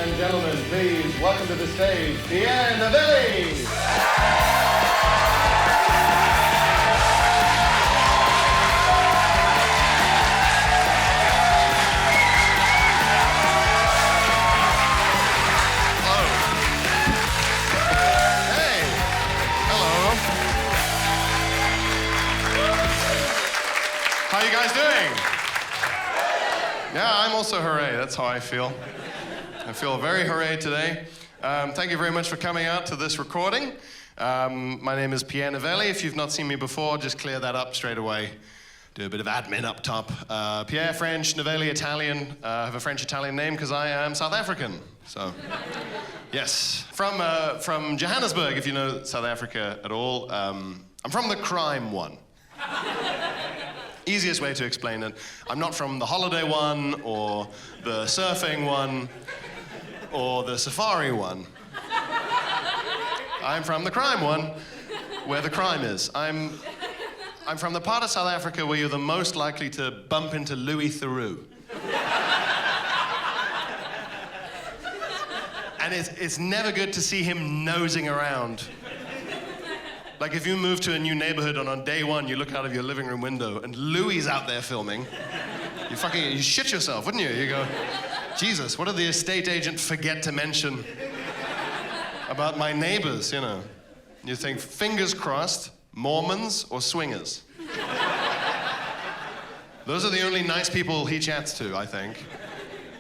and gentlemen, please welcome to the stage, Pierre Novellie! How you guys doing? Yeah, I'm also hooray. That's how I feel. I feel very hooray today. Thank you very much for coming out to this recording. My name is Pierre Novellie. If you've not seen me before, just clear that up straight away. Do a bit of admin up top. Pierre, French, Novellie, Italian. I have a French-Italian name because I am South African. So, yes. From Johannesburg, if you know South Africa at all. I'm from the crime one. Easiest way to explain it. I'm not from the holiday one, or the surfing one, or the safari one. I'm from the crime one, where the crime is. I'm from the part of South Africa where you're the most likely to bump into Louis Theroux. And it's never good to see him nosing around. Like if you move to a new neighborhood and on day one you look out of your living room window and Louis out there filming, you shit yourself, wouldn't you? You go, Jesus, what did the estate agent forget to mention about my neighbors, you know? You think, fingers crossed, Mormons or swingers? Those are the only nice people he chats to, I think.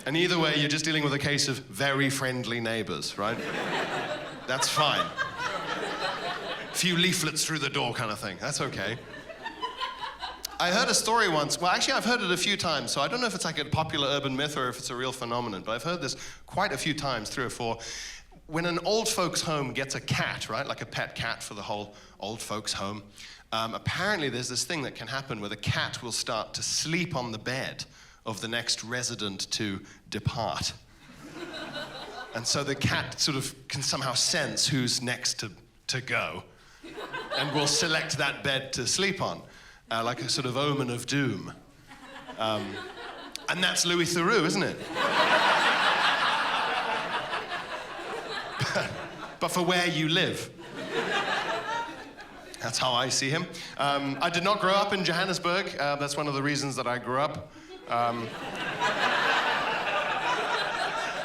And either way, you're just dealing with a case of very friendly neighbors, right? That's fine. Few leaflets through the door kind of thing. That's okay. I heard a story once. Well, actually, I've heard it a few times, so I don't know if it's like a popular urban myth or if it's a real phenomenon, but I've heard this quite a few times, 3 or 4. When an old folks' home gets a cat, right, like a pet cat for the whole old folks' home, apparently there's this thing that can happen where the cat will start to sleep on the bed of the next resident to depart. And so the cat sort of can somehow sense who's next to go. And will select that bed to sleep on, like a sort of omen of doom. And that's Louis Theroux, isn't it? But for where you live. That's how I see him. I did not grow up in Johannesburg. That's one of the reasons that I grew up.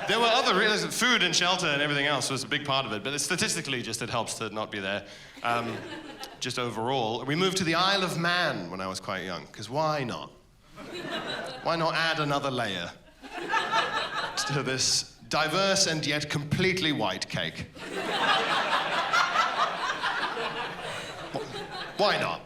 There were other reasons. Food and shelter and everything else was a big part of it, but statistically just it helps to not be there. Just overall. We moved to the Isle of Man when I was quite young, because why not? Why not add another layer to this diverse and yet completely white cake? Why not?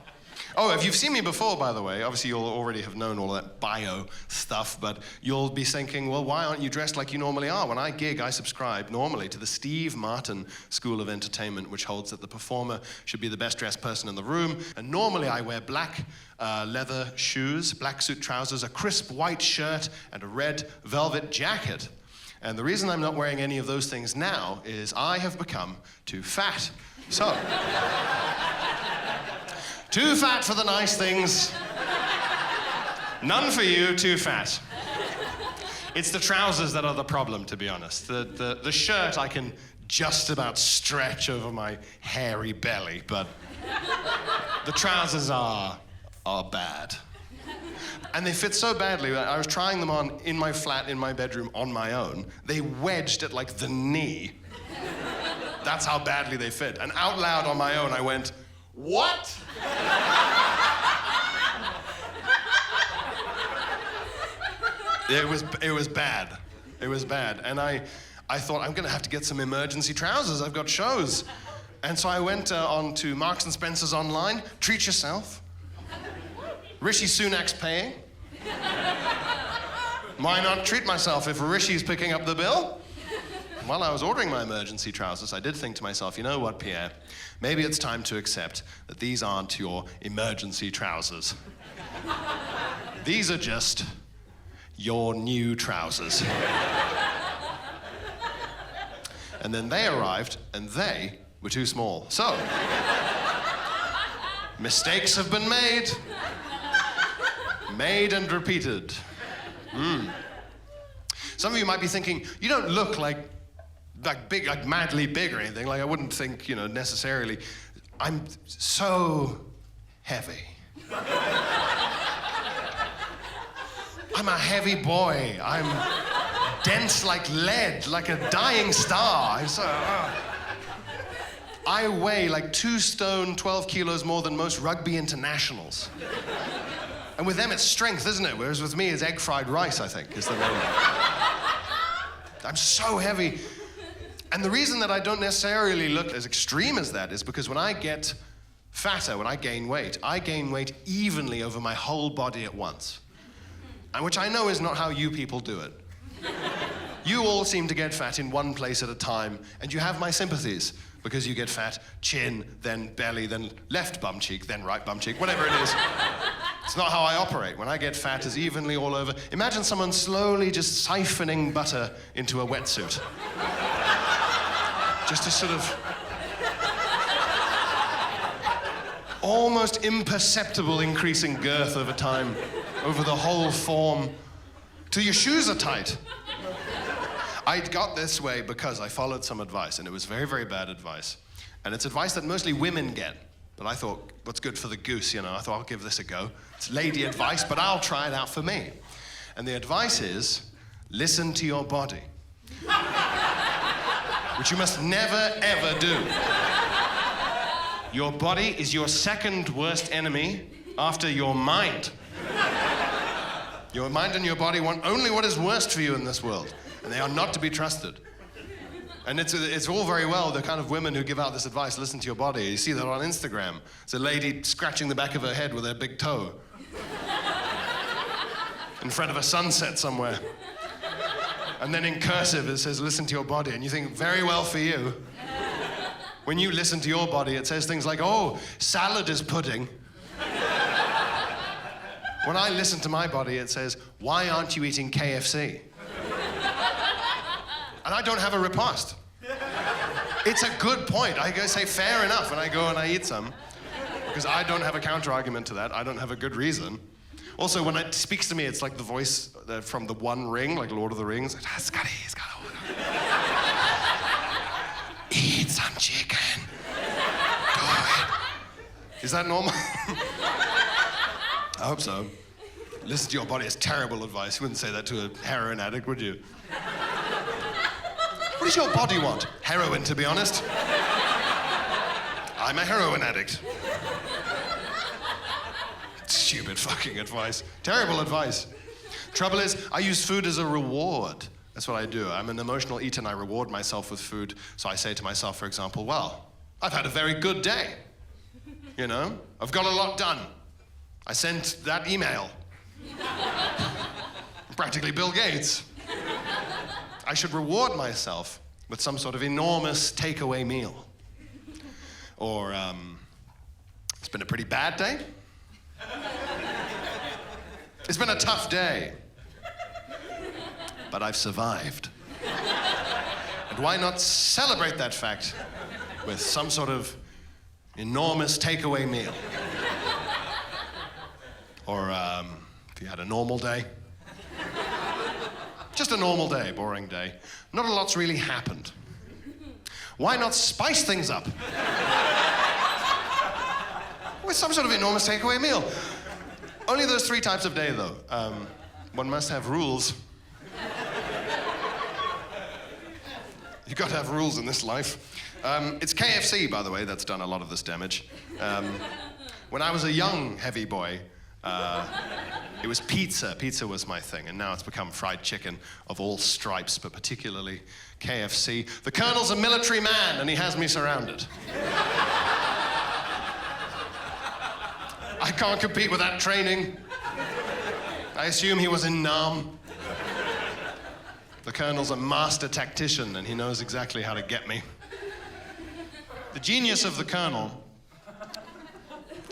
Oh, if you've seen me before, by the way, obviously you'll already have known all that bio stuff, but you'll be thinking, well, why aren't you dressed like you normally are? When I gig, I subscribe normally to the Steve Martin School of Entertainment, which holds that the performer should be the best dressed person in the room. And normally I wear black leather shoes, black suit trousers, a crisp white shirt, and a red velvet jacket. And the reason I'm not wearing any of those things now is I have become too fat. So... Too fat for the nice things. None for you, too fat. It's the trousers that are the problem, to be honest. The shirt I can just about stretch over my hairy belly, but the trousers are bad. And they fit so badly that I was trying them on in my flat, in my bedroom, on my own. They wedged at like the knee. That's how badly they fit. And out loud on my own, I went, "What?" It was bad. It was bad. And I thought, I'm gonna have to get some emergency trousers. I've got shows. And so I went on to Marks and Spencer's online. Treat yourself. Rishi Sunak's paying. Why not treat myself if Rishi's picking up the bill? While I was ordering my emergency trousers, I did think to myself, you know what, Pierre? Maybe it's time to accept that these aren't your emergency trousers. These are just your new trousers. And then they arrived, and they were too small. So, mistakes have been made. Made and repeated. Some of you might be thinking, you don't look like big, like madly big or anything. Like I wouldn't think, necessarily. I'm so heavy. I'm a heavy boy. I'm dense like lead, like a dying star. I weigh like 2 stone, 12 kilos more than most rugby internationals. And with them, it's strength, isn't it? Whereas with me, it's egg fried rice, I think, is the main. I'm so heavy. And the reason that I don't necessarily look as extreme as that is because when I get fatter, when I gain weight evenly over my whole body at once. And which I know is not how you people do it. You all seem to get fat in one place at a time, and you have my sympathies, because you get fat, chin, then belly, then left bum cheek, then right bum cheek, whatever it is. It's not how I operate. When I get fat, it's evenly all over. Imagine someone slowly just siphoning butter into a wetsuit. Just a sort of almost imperceptible increasing girth over time, over the whole form, till your shoes are tight. I got this way because I followed some advice, and it was very, very bad advice. And it's advice that mostly women get. But I thought, what's good for the goose, I thought I'll give this a go. It's lady advice, but I'll try it out for me. And the advice is, listen to your body. Which you must never, ever do. Your body is your second worst enemy after your mind. Your mind and your body want only what is worst for you in this world. And they are not to be trusted. And it's all very well, the kind of women who give out this advice, listen to your body. You see that on Instagram. It's a lady scratching the back of her head with her big toe. In front of a sunset somewhere. And then in cursive it says, listen to your body. And you think, very well for you. When you listen to your body, it says things like, oh, salad is pudding. When I listen to my body, it says, why aren't you eating KFC? And I don't have a riposte. It's a good point. I go say, fair enough, and I go and I eat some. Because I don't have a counter-argument to that. I don't have a good reason. Also, when it speaks to me, it's like the voice from the One Ring, like Lord of the Rings. It's gotta eat some chicken. Do it. Is that normal? I hope so. Listen to your body is terrible advice. You wouldn't say that to a heroin addict, would you? What does your body want? Heroin, to be honest. I'm a heroin addict. Stupid fucking advice. Terrible advice. Trouble is, I use food as a reward. That's what I do. I'm an emotional eater and I reward myself with food. So I say to myself, for example, well, I've had a very good day. I've got a lot done. I sent that email. Practically Bill Gates. I should reward myself with some sort of enormous takeaway meal. Or, it's been a pretty bad day. It's been a tough day. But I've survived. And why not celebrate that fact with some sort of enormous takeaway meal? Or, if you had a normal day. Just a normal day, boring day. Not a lot's really happened. Why not spice things up? With some sort of enormous takeaway meal. Only those 3 types of day, though. One must have rules. You've got to have rules in this life. It's KFC, by the way, that's done a lot of this damage. When I was a young, heavy boy, it was pizza. Pizza was my thing, and now it's become fried chicken of all stripes, but particularly KFC. The Colonel's a military man, and he has me surrounded. I can't compete with that training. I assume he was in Nam. The Colonel's a master tactician, and he knows exactly how to get me. The genius of the Colonel,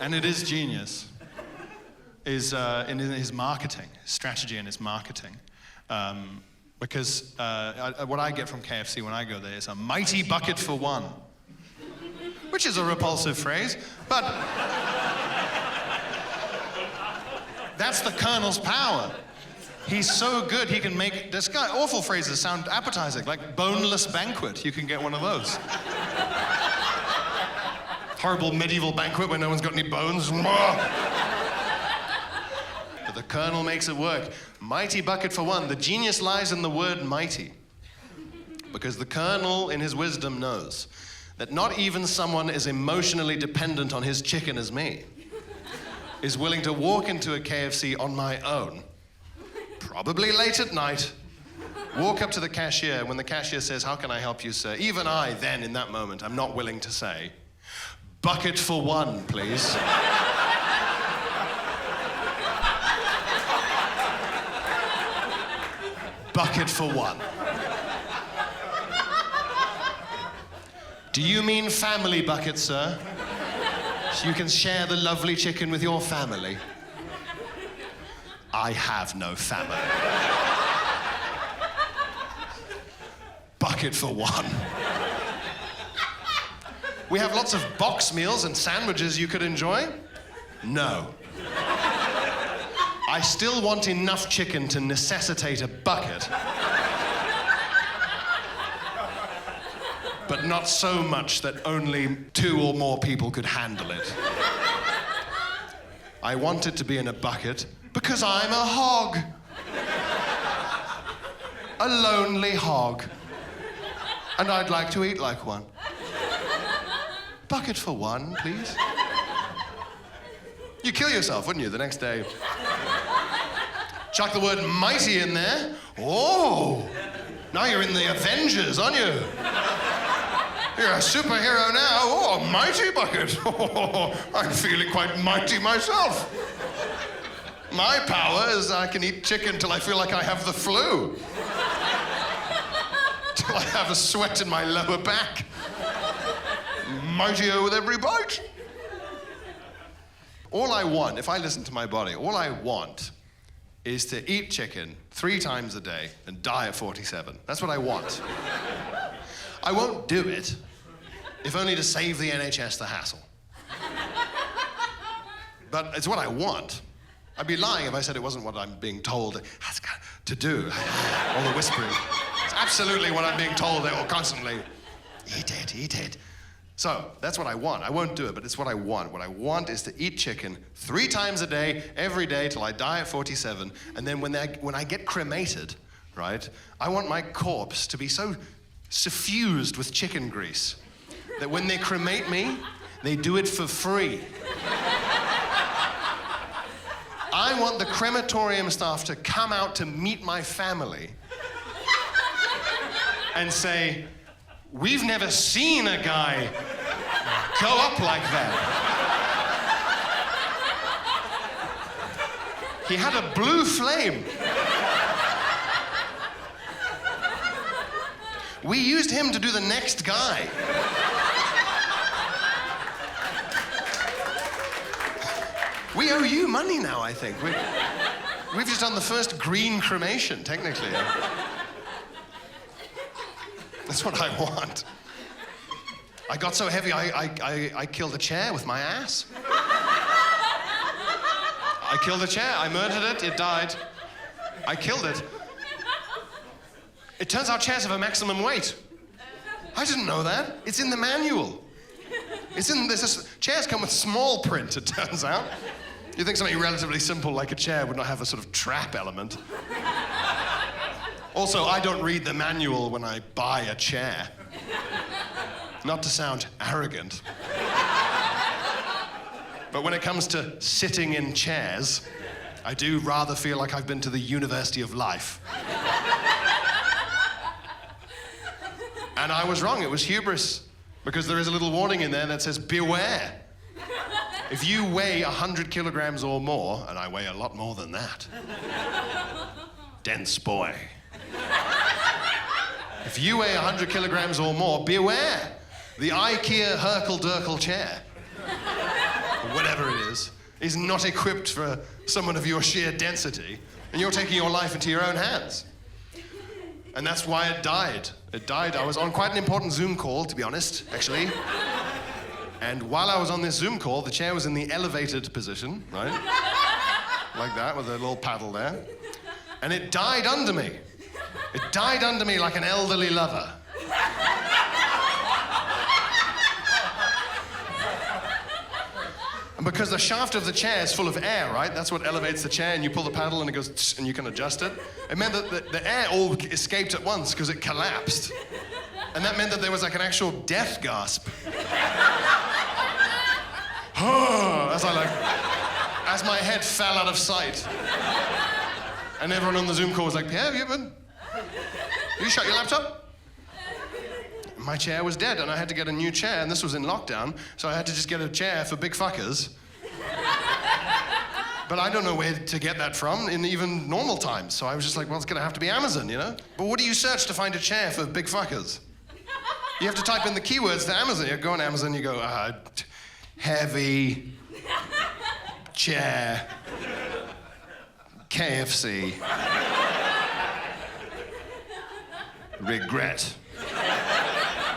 and it is genius, is in his marketing, strategy and his marketing. Because what I get from KFC when I go there is a mighty bucket for one. Which is a repulsive phrase, but that's the Colonel's power. He's so good, he can make, this guy, awful phrases sound appetizing, like boneless banquet. You can get one of those. Horrible medieval banquet where no one's got any bones. But the Colonel makes it work. Mighty bucket for one. The genius lies in the word mighty. Because the Colonel, in his wisdom, knows that not even someone as emotionally dependent on his chicken as me is willing to walk into a KFC on my own, probably late at night, walk up to the cashier. When the cashier says, "How can I help you, sir?" Even I, then, in that moment, I'm not willing to say, "Bucket for one, please." Bucket for one. Do you mean family bucket, sir? So you can share the lovely chicken with your family? I have no family. Bucket for one. We have lots of box meals and sandwiches you could enjoy? No. I still want enough chicken to necessitate a bucket. But not so much that only 2 or more people could handle it. I want it to be in a bucket because I'm a hog. A lonely hog. And I'd like to eat like one. Bucket for one, please. You kill yourself, wouldn't you, the next day? Chuck the word mighty in there. Oh, now you're in the Avengers, aren't you? You're a superhero now. Oh, a mighty bucket. Oh, I'm feeling quite mighty myself. My power is I can eat chicken till I feel like I have the flu. Till I have a sweat in my lower back. Mightier with every bite. All I want, if I listen to my body, all I want is to eat chicken 3 times a day and die at 47. That's what I want. I won't do it, if only to save the NHS the hassle. But it's what I want. I'd be lying if I said it wasn't what I'm being told to do. All the whispering. It's absolutely what I'm being told constantly. Eat it, eat it. So, that's what I want. I won't do it, but it's what I want. What I want is to eat chicken 3 times a day, every day, till I die at 47. And then when I get cremated, right, I want my corpse to be so suffused with chicken grease that when they cremate me, they do it for free. I want the crematorium staff to come out to meet my family and say, "We've never seen a guy go up like that. He had a blue flame. We used him to do the next guy. We owe you money now, I think. We've just done the first green cremation, technically. That's what I want. I got so heavy, I killed a chair with my ass. I killed a chair, I murdered it, it died. I killed it. It turns out chairs have a maximum weight. I didn't know that. It's in the manual. Chairs come with small print, it turns out. You think something relatively simple like a chair would not have a sort of trap element. Also, I don't read the manual when I buy a chair. Not to sound arrogant. But when it comes to sitting in chairs, I do rather feel like I've been to the University of Life. And I was wrong, it was hubris. Because there is a little warning in there that says, beware. If you weigh 100 kilograms or more, and I weigh a lot more than that, dense boy. If you weigh 100 kilograms or more, beware. The IKEA Herkel-Durkel chair, or whatever it is not equipped for someone of your sheer density, and you're taking your life into your own hands. And that's why it died. It died. I was on quite an important Zoom call, to be honest, actually. And while I was on this Zoom call, the chair was in the elevated position, right? Like that, with a little paddle there. And it died under me. It died under me like an elderly lover. And because the shaft of the chair is full of air, right? That's what elevates the chair, and you pull the paddle and it goes tss, and you can adjust it. It meant that the air all escaped at once because it collapsed. And that meant that there was like an actual death gasp. As my head fell out of sight. And everyone on the Zoom call was like, Pierre, you shut your laptop? My chair was dead, and I had to get a new chair, and this was in lockdown, so I had to just get a chair for big fuckers. But I don't know where to get that from in even normal times, so I was just like, well, it's gonna have to be Amazon, you know? But what do you search to find a chair for big fuckers? You have to type in the keywords to Amazon. You go on Amazon, you go, heavy, chair, KFC, regret.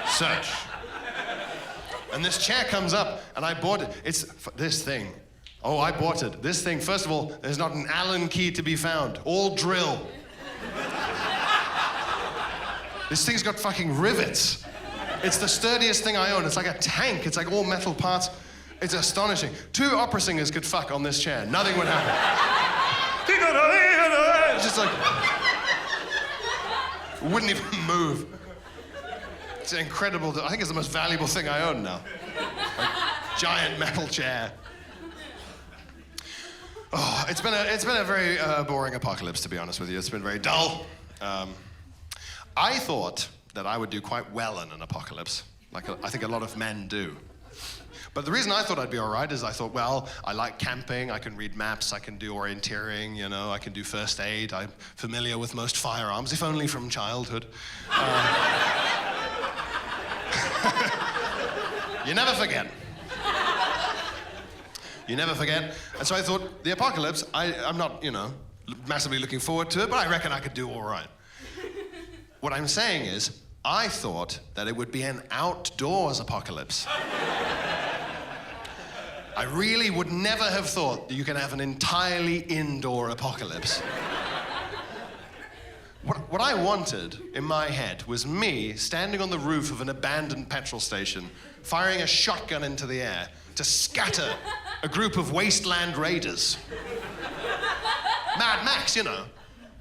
Search. And this chair comes up, and I bought it. It's this thing. Oh, I bought it. This thing, first of all, there's not an Allen key to be found. All drill. This thing's got fucking rivets. It's the sturdiest thing I own. It's like a tank. It's like all metal parts. It's astonishing. 2 opera singers could fuck on this chair. Nothing would happen. It's just like... wouldn't even move. It's incredible. I think it's the most valuable thing I own now. Like, giant metal chair. Oh, it's been a very boring apocalypse, to be honest with you. It's been very dull. I thought that I would do quite well in an apocalypse, like I think a lot of men do. But the reason I thought I'd be all right is I thought, well, I like camping, I can read maps, I can do orienteering, you know, I can do first aid, I'm familiar with most firearms, if only from childhood. You never forget. You never forget. And so I thought, the apocalypse, I'm not, you know, massively looking forward to it, but I reckon I could do all right. What I'm saying is, I thought that it would be an outdoors apocalypse. I really would never have thought that you can have an entirely indoor apocalypse. What I wanted in my head was me standing on the roof of an abandoned petrol station, firing a shotgun into the air to scatter a group of wasteland raiders. Mad Max, you know.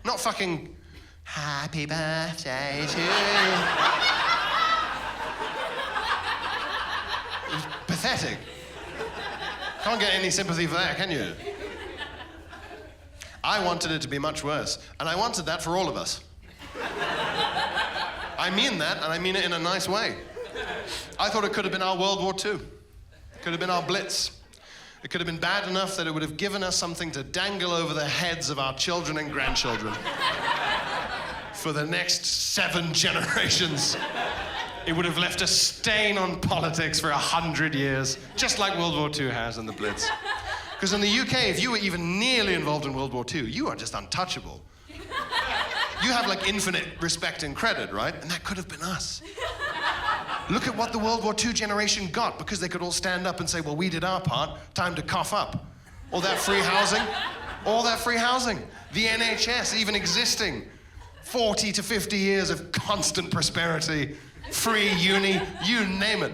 Not fucking, happy birthday to you. It was pathetic. Can't get any sympathy for that, can you? I wanted it to be much worse, and I wanted that for all of us. I mean that, and I mean it in a nice way. I thought it could have been our World War II. It could have been our Blitz. It could have been bad enough that it would have given us something to dangle over the heads of our children and grandchildren for the next 7 generations. It would have left a stain on politics for 100 years, just like World War II has in the Blitz. Because in the UK, if you were even nearly involved in World War II, you are just untouchable. You have like infinite respect and credit, right? And that could have been us. Look at what the World War II generation got, because they could all stand up and say, well, we did our part, time to cough up. All that free housing, the NHS even existing, 40 to 50 years of constant prosperity, free uni, you name it.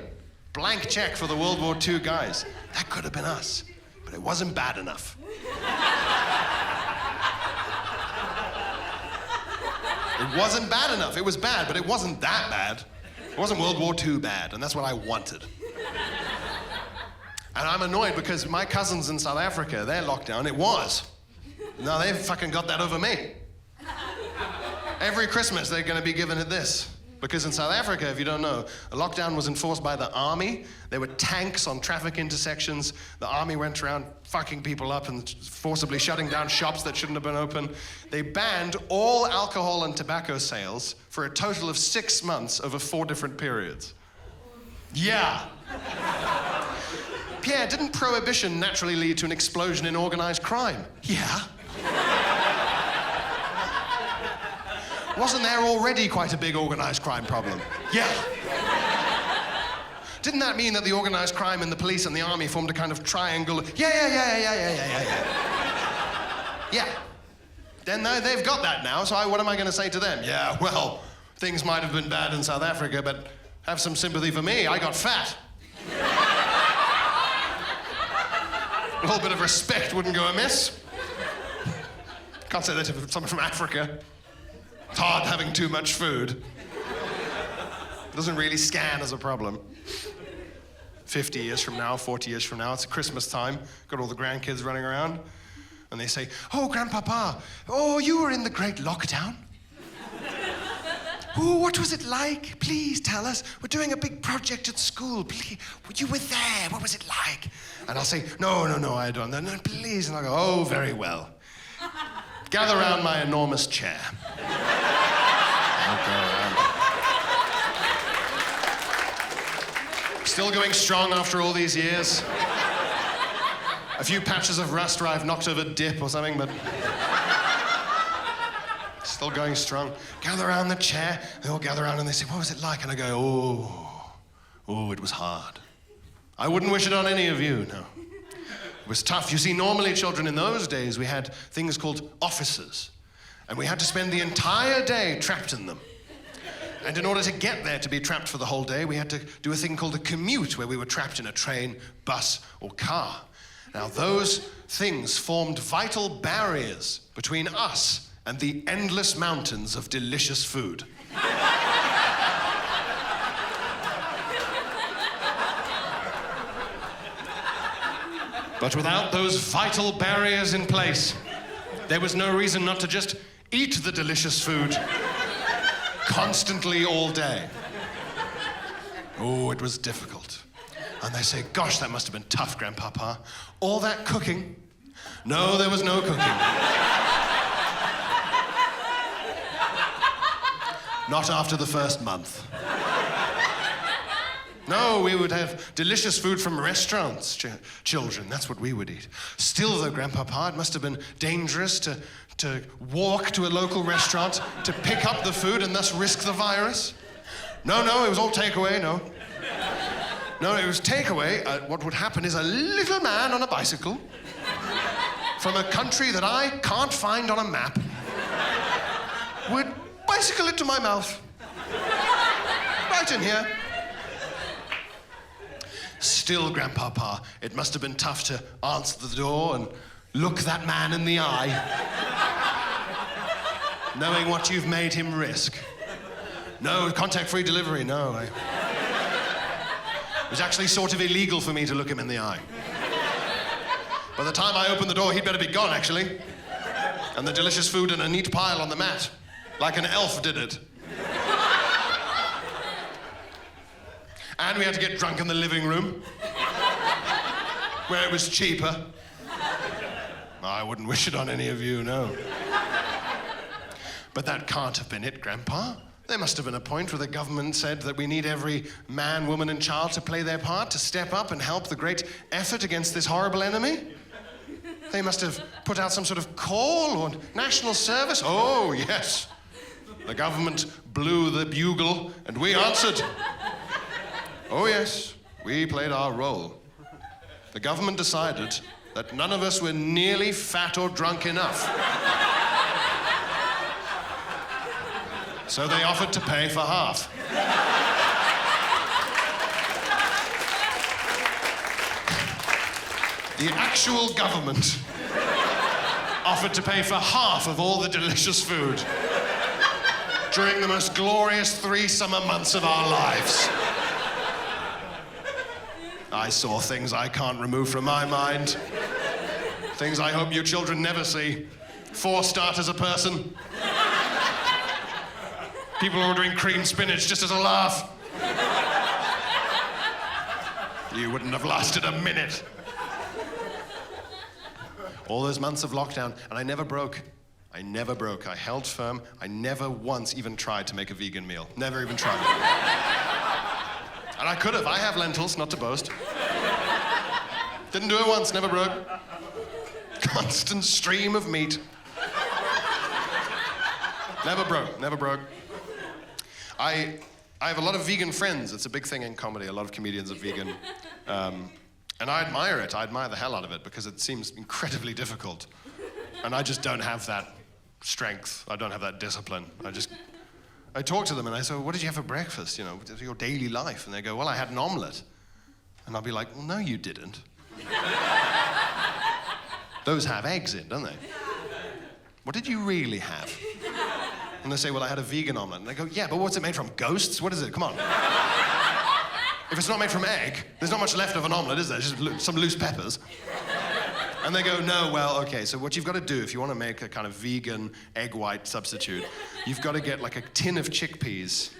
Blank check for the World War II guys. That could have been us, but it wasn't bad enough. It wasn't bad enough. It was bad, but it wasn't that bad. It wasn't World War II bad, and that's what I wanted. And I'm annoyed because my cousins in South Africa, their lockdown, it was. Now they've fucking got that over me. Every Christmas they're gonna be giving it this. Because in South Africa, if you don't know, a lockdown was enforced by the army. There were tanks on traffic intersections. The army went around fucking people up and forcibly shutting down shops that shouldn't have been open. They banned all alcohol and tobacco sales for a total of 6 months over 4 different periods. Yeah. Pierre, didn't prohibition naturally lead to an explosion in organized crime? Yeah. Wasn't there already quite a big organized crime problem? Yeah. Didn't that mean that the organized crime and the police and the army formed a kind of triangle? Yeah. Then they've got that now, so what am I going to say to them? Yeah, well, things might have been bad in South Africa, but have some sympathy for me. I got fat. A little bit of respect wouldn't go amiss. Can't say that to someone from Africa. It's hard having too much food. It doesn't really scan as a problem. 50 years from now, 40 years from now, it's Christmas time, got all the grandkids running around, and they say, oh, Grandpapa, oh, you were in the great lockdown. Oh, what was it like? Please tell us. We're doing a big project at school. Please, you were there. What was it like? And I'll say, no, I don't. No, please. And I'll go, oh, very well. Gather around my enormous chair. I'll go around. Still going strong after all these years. A few patches of rust where I've knocked over dip or something, but still going strong. Gather around the chair. They all gather around and they say, what was it like? And I go, oh, it was hard. I wouldn't wish it on any of you, no. It was tough. You see, normally children in those days, we had things called offices, and we had to spend the entire day trapped in them. And in order to get there to be trapped for the whole day, we had to do a thing called a commute, where we were trapped in a train, bus, or car. Now, those things formed vital barriers between us and the endless mountains of delicious food. But without those vital barriers in place, there was no reason not to just eat the delicious food constantly all day. Oh, it was difficult. And they say, gosh, that must have been tough, Grandpapa. All that cooking? No, there was no cooking. Not after the first month. No, we would have delicious food from restaurants, children. That's what we would eat. Still, though, Grandpapa, it must have been dangerous to walk to a local restaurant to pick up the food and thus risk the virus. No, it was all takeaway, no. No, it was takeaway. What would happen is a little man on a bicycle from a country that I can't find on a map would bicycle it to my mouth. Right in here. Still, Grandpapa, it must have been tough to answer the door and look that man in the eye, knowing what you've made him risk. No, contact-free delivery, no. It was actually sort of illegal for me to look him in the eye. By the time I opened the door, he'd better be gone, actually. And the delicious food in a neat pile on the mat, like an elf did it. And we had to get drunk in the living room, where it was cheaper. I wouldn't wish it on any of you, no. But that can't have been it, Grandpa. There must have been a point where the government said that we need every man, woman, and child to play their part, to step up and help the great effort against this horrible enemy. They must have put out some sort of call or national service. Oh, yes. The government blew the bugle, and we answered. Oh, yes, we played our role. The government decided that none of us were nearly fat or drunk enough. So they offered to pay for half. The actual government offered to pay for half of all the delicious food during the most glorious 3 summer months of our lives. I saw things I can't remove from my mind. Things I hope you children never see. 4 starters a person. People ordering cream spinach just as a laugh. You wouldn't have lasted a minute. All those months of lockdown, and I never broke. I never broke. I held firm. I never once even tried to make a vegan meal. Never even tried. And I could have. I have lentils, not to boast. Didn't do it once, never broke. Constant stream of meat. Never broke. I have a lot of vegan friends. It's a big thing in comedy. A lot of comedians are vegan. And I admire it. I admire the hell out of it because it seems incredibly difficult. And I just don't have that strength. I don't have that discipline. I talk to them and I say, what did you have for breakfast? You know, your daily life. And they go, well, I had an omelet. And I'll be like, well, no, you didn't. Those have eggs in, don't they? What did you really have? And they say, well, I had a vegan omelet. And I go, yeah, but what's it made from? Ghosts? What is it? Come on. If it's not made from egg, there's not much left of an omelet, is there? Just some loose peppers. And they go, no, well, okay, so what you've got to do if you want to make a kind of vegan egg white substitute, you've got to get like a tin of chickpeas,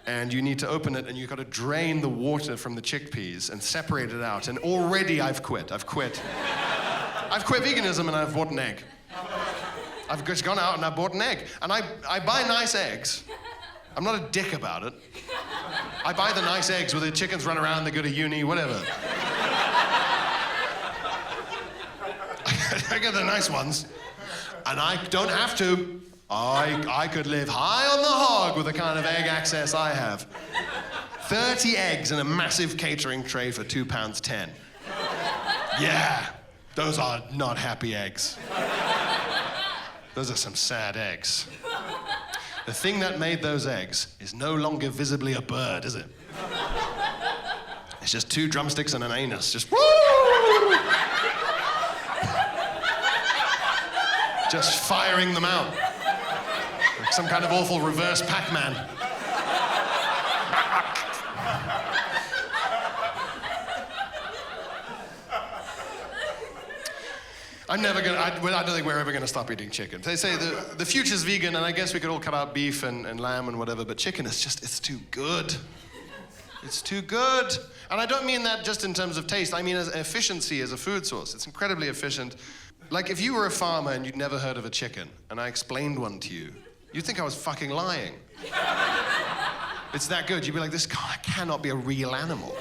and you need to open it, and you've got to drain the water from the chickpeas and separate it out. And already I've quit veganism, and I've bought an egg. I've just gone out and I bought an egg. And I buy nice eggs. I'm not a dick about it. I buy the nice eggs where the chickens run around, they go to uni, whatever. I get the nice ones. And I don't have to. I could live high on the hog with the kind of egg access I have. 30 eggs in a massive catering tray for £2.10. Yeah, those are not happy eggs. Those are some sad eggs. The thing that made those eggs is no longer visibly a bird, is it? It's just 2 drumsticks and an anus, just woo! Just firing them out. Like some kind of awful reverse Pac-Man. I don't think we're ever going to stop eating chicken. They say the future's vegan, and I guess we could all cut out beef and lamb and whatever, but chicken is just, it's too good. It's too good. And I don't mean that just in terms of taste. I mean as efficiency as a food source. It's incredibly efficient. Like if you were a farmer and you'd never heard of a chicken, and I explained one to you, you'd think I was fucking lying. It's that good. You'd be like, this cannot be a real animal.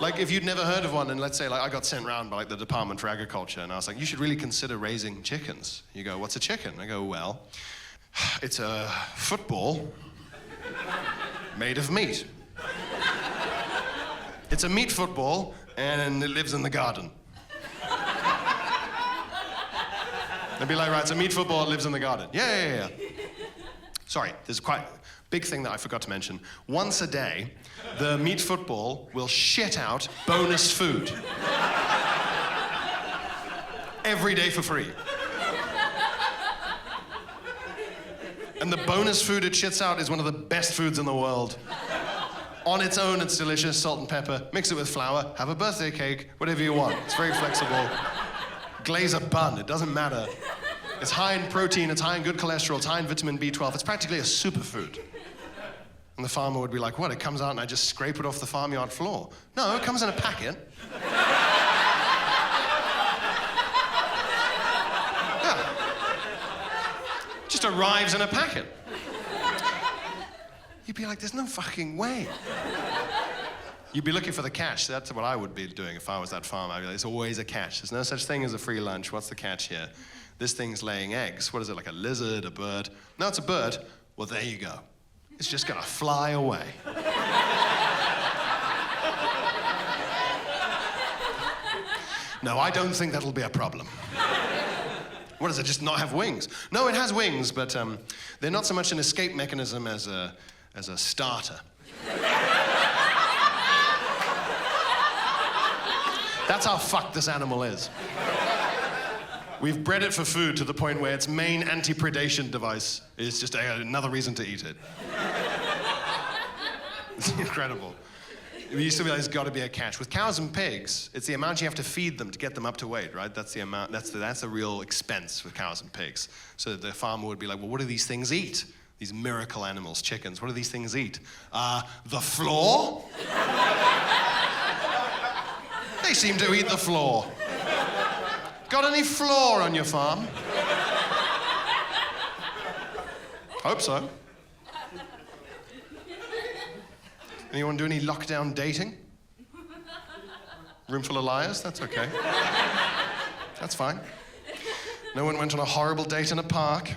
Like, if you'd never heard of one, and let's say, like, I got sent round by, like, the Department for Agriculture, and I was like, you should really consider raising chickens. You go, what's a chicken? I go, well, it's a football made of meat. It's a meat football, and it lives in the garden. They'd be like, right, it's a meat football, it lives in the garden. Yeah. Sorry, there's quite a big thing that I forgot to mention. Once a day, the meat football will shit out bonus food. Every day for free. And the bonus food it shits out is one of the best foods in the world. On its own, it's delicious, salt and pepper. Mix it with flour, have a birthday cake, whatever you want. It's very flexible. Glaze a bun, it doesn't matter. It's high in protein, it's high in good cholesterol, it's high in vitamin B12. It's practically a superfood. And the farmer would be like, what, it comes out and I just scrape it off the farmyard floor? No, it comes in a packet. Yeah. Just arrives in a packet. You'd be like, there's no fucking way. You'd be looking for the catch. That's what I would be doing if I was that farmer. I'd be like, there's always a catch. There's no such thing as a free lunch. What's the catch here? This thing's laying eggs. What is it, like a lizard, a bird? No, it's a bird. Well, there you go. It's just gonna fly away. No, I don't think that'll be a problem. What does it, just not have wings? No, it has wings, but they're not so much an escape mechanism as a starter. That's how fucked this animal is. We've bred it for food to the point where its main anti-predation device is just another reason to eat it. It's incredible. We used to be like, there's got to be a catch. With cows and pigs, it's the amount you have to feed them to get them up to weight, right? That's the amount. That's the real expense with cows and pigs. So the farmer would be like, well, what do these things eat? These miracle animals, chickens. What do these things eat? The floor? They seem to eat the floor. Got any floor on your farm? Hope so. Anyone do any lockdown dating? Room full of liars? That's okay. That's fine. No one went on a horrible date in a park?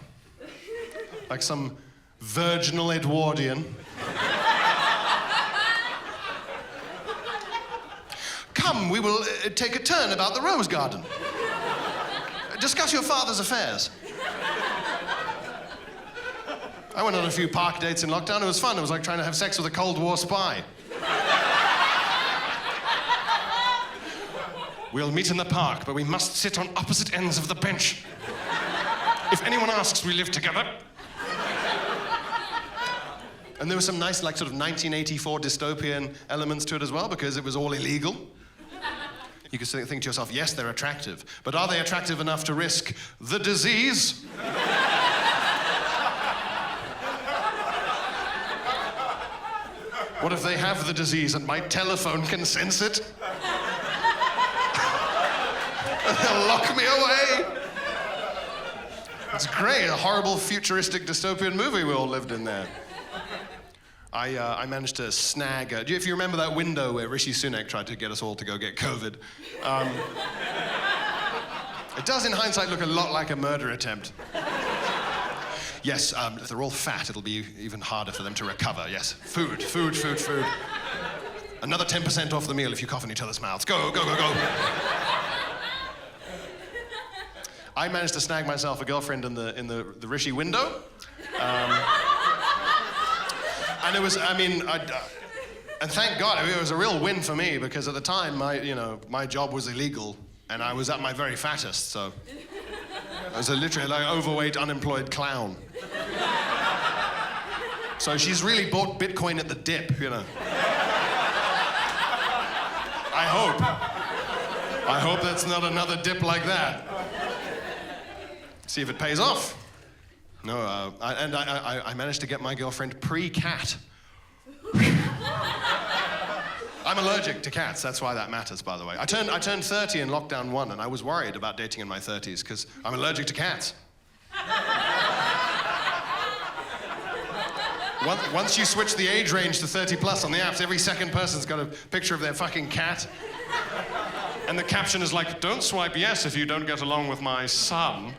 Like some virginal Edwardian? Come, we will take a turn about the rose garden. Discuss your father's affairs. I went on a few park dates in lockdown. It was fun. It was like trying to have sex with a Cold War spy. We'll meet in the park, but we must sit on opposite ends of the bench. If anyone asks, we live together. And there were some nice, like, sort of 1984 dystopian elements to it as well, because it was all illegal. You could think to yourself, yes, they're attractive, but are they attractive enough to risk the disease? What if they have the disease and my telephone can sense it? And they'll lock me away. It's great, a horrible futuristic dystopian movie we all lived in there. I managed to snag, if you remember that window where Rishi Sunak tried to get us all to go get COVID, it does in hindsight look a lot like a murder attempt. Yes, if they're all fat, it'll be even harder for them to recover. Yes, food. Another 10% off the meal if you cough in each other's mouths. Go. I managed to snag myself a girlfriend in the Rishi window. And it was, and thank God, it was a real win for me, because at the time, my job was illegal, and I was at my very fattest, so I was literally like overweight, unemployed clown. So she's really bought Bitcoin at the dip, I hope that's not another dip like that. See if it pays off. No, I managed to get my girlfriend pre-cat. I'm allergic to cats, that's why that matters, by the way. I turned 30 in lockdown 1, and I was worried about dating in my 30s, because I'm allergic to cats. Once you switch the age range to 30 plus on the apps, every second person's got a picture of their fucking cat. And the caption is like, don't swipe yes if you don't get along with my son.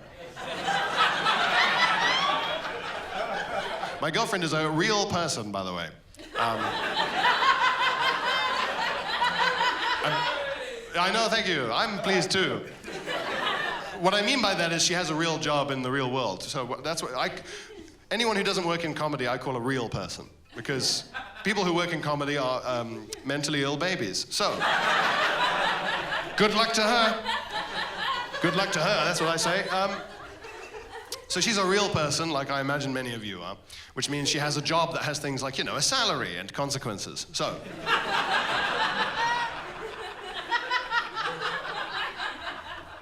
My girlfriend is a real person, by the way. I know, thank you. I'm pleased too. What I mean by that is she has a real job in the real world. So that's what anyone who doesn't work in comedy, I call a real person, because people who work in comedy are mentally ill babies. So, good luck to her. Good luck to her, that's what I say. So she's a real person, like I imagine many of you are, which means she has a job that has things like, a salary and consequences. So.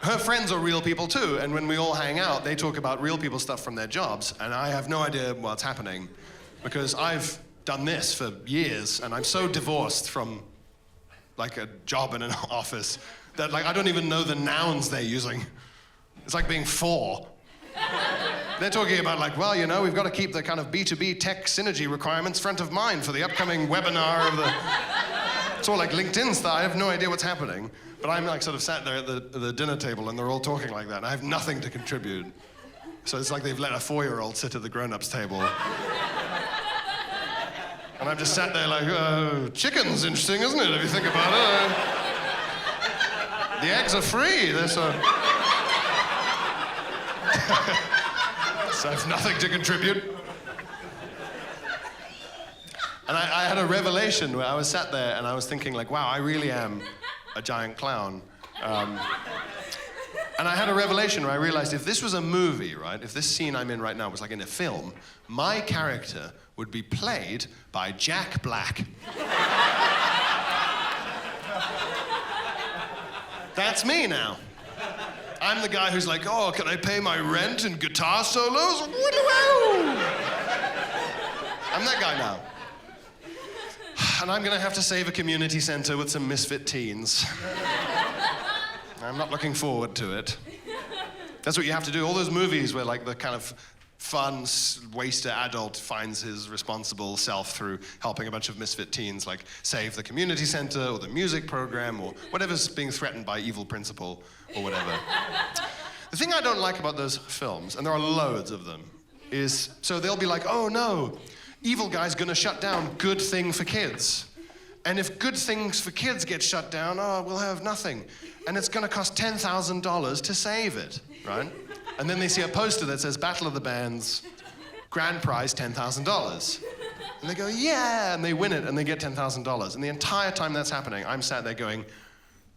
Her friends are real people too, and when we all hang out, they talk about real people stuff from their jobs, and I have no idea what's happening, because I've done this for years, and I'm so divorced from, like, a job in an office that, like, I don't even know the nouns they're using. It's like being 4. They're talking about, like, well, we've got to keep the kind of B2B tech synergy requirements front of mind for the upcoming webinar of the... It's all like LinkedIn style. I have no idea what's happening. But I'm like sort of sat there at the dinner table, and they're all talking like that, and I have nothing to contribute. So it's like they've let a 4-year-old sit at the grown-ups table. And I'm just sat there like, chicken's interesting, isn't it, if you think about it? The eggs are free. They're so... So I have nothing to contribute. And I had a revelation where I was sat there and I was thinking, like, wow, I really am a giant clown. And I had a revelation where I realized if this was a movie, right, if this scene I'm in right now was like in a film, my character would be played by Jack Black. That's me now. I'm the guy who's like, oh, can I pay my rent and guitar solos? I'm that guy now. And I'm gonna have to save a community center with some misfit teens. I'm not looking forward to it. That's what you have to do. All those movies where, like, the kind of fun waster adult finds his responsible self through helping a bunch of misfit teens, like, save the community center or the music program or whatever's being threatened by evil principal or whatever. The thing I don't like about those films, and there are loads of them, is so they'll be like, oh no, evil guy's gonna shut down Good Thing for Kids. And if Good Things for Kids get shut down, we'll have nothing. And it's gonna cost $10,000 to save it, right? And then they see a poster that says Battle of the Bands, grand prize $10,000. And they go, yeah, and they win it, and they get $10,000. And the entire time that's happening, I'm sat there going,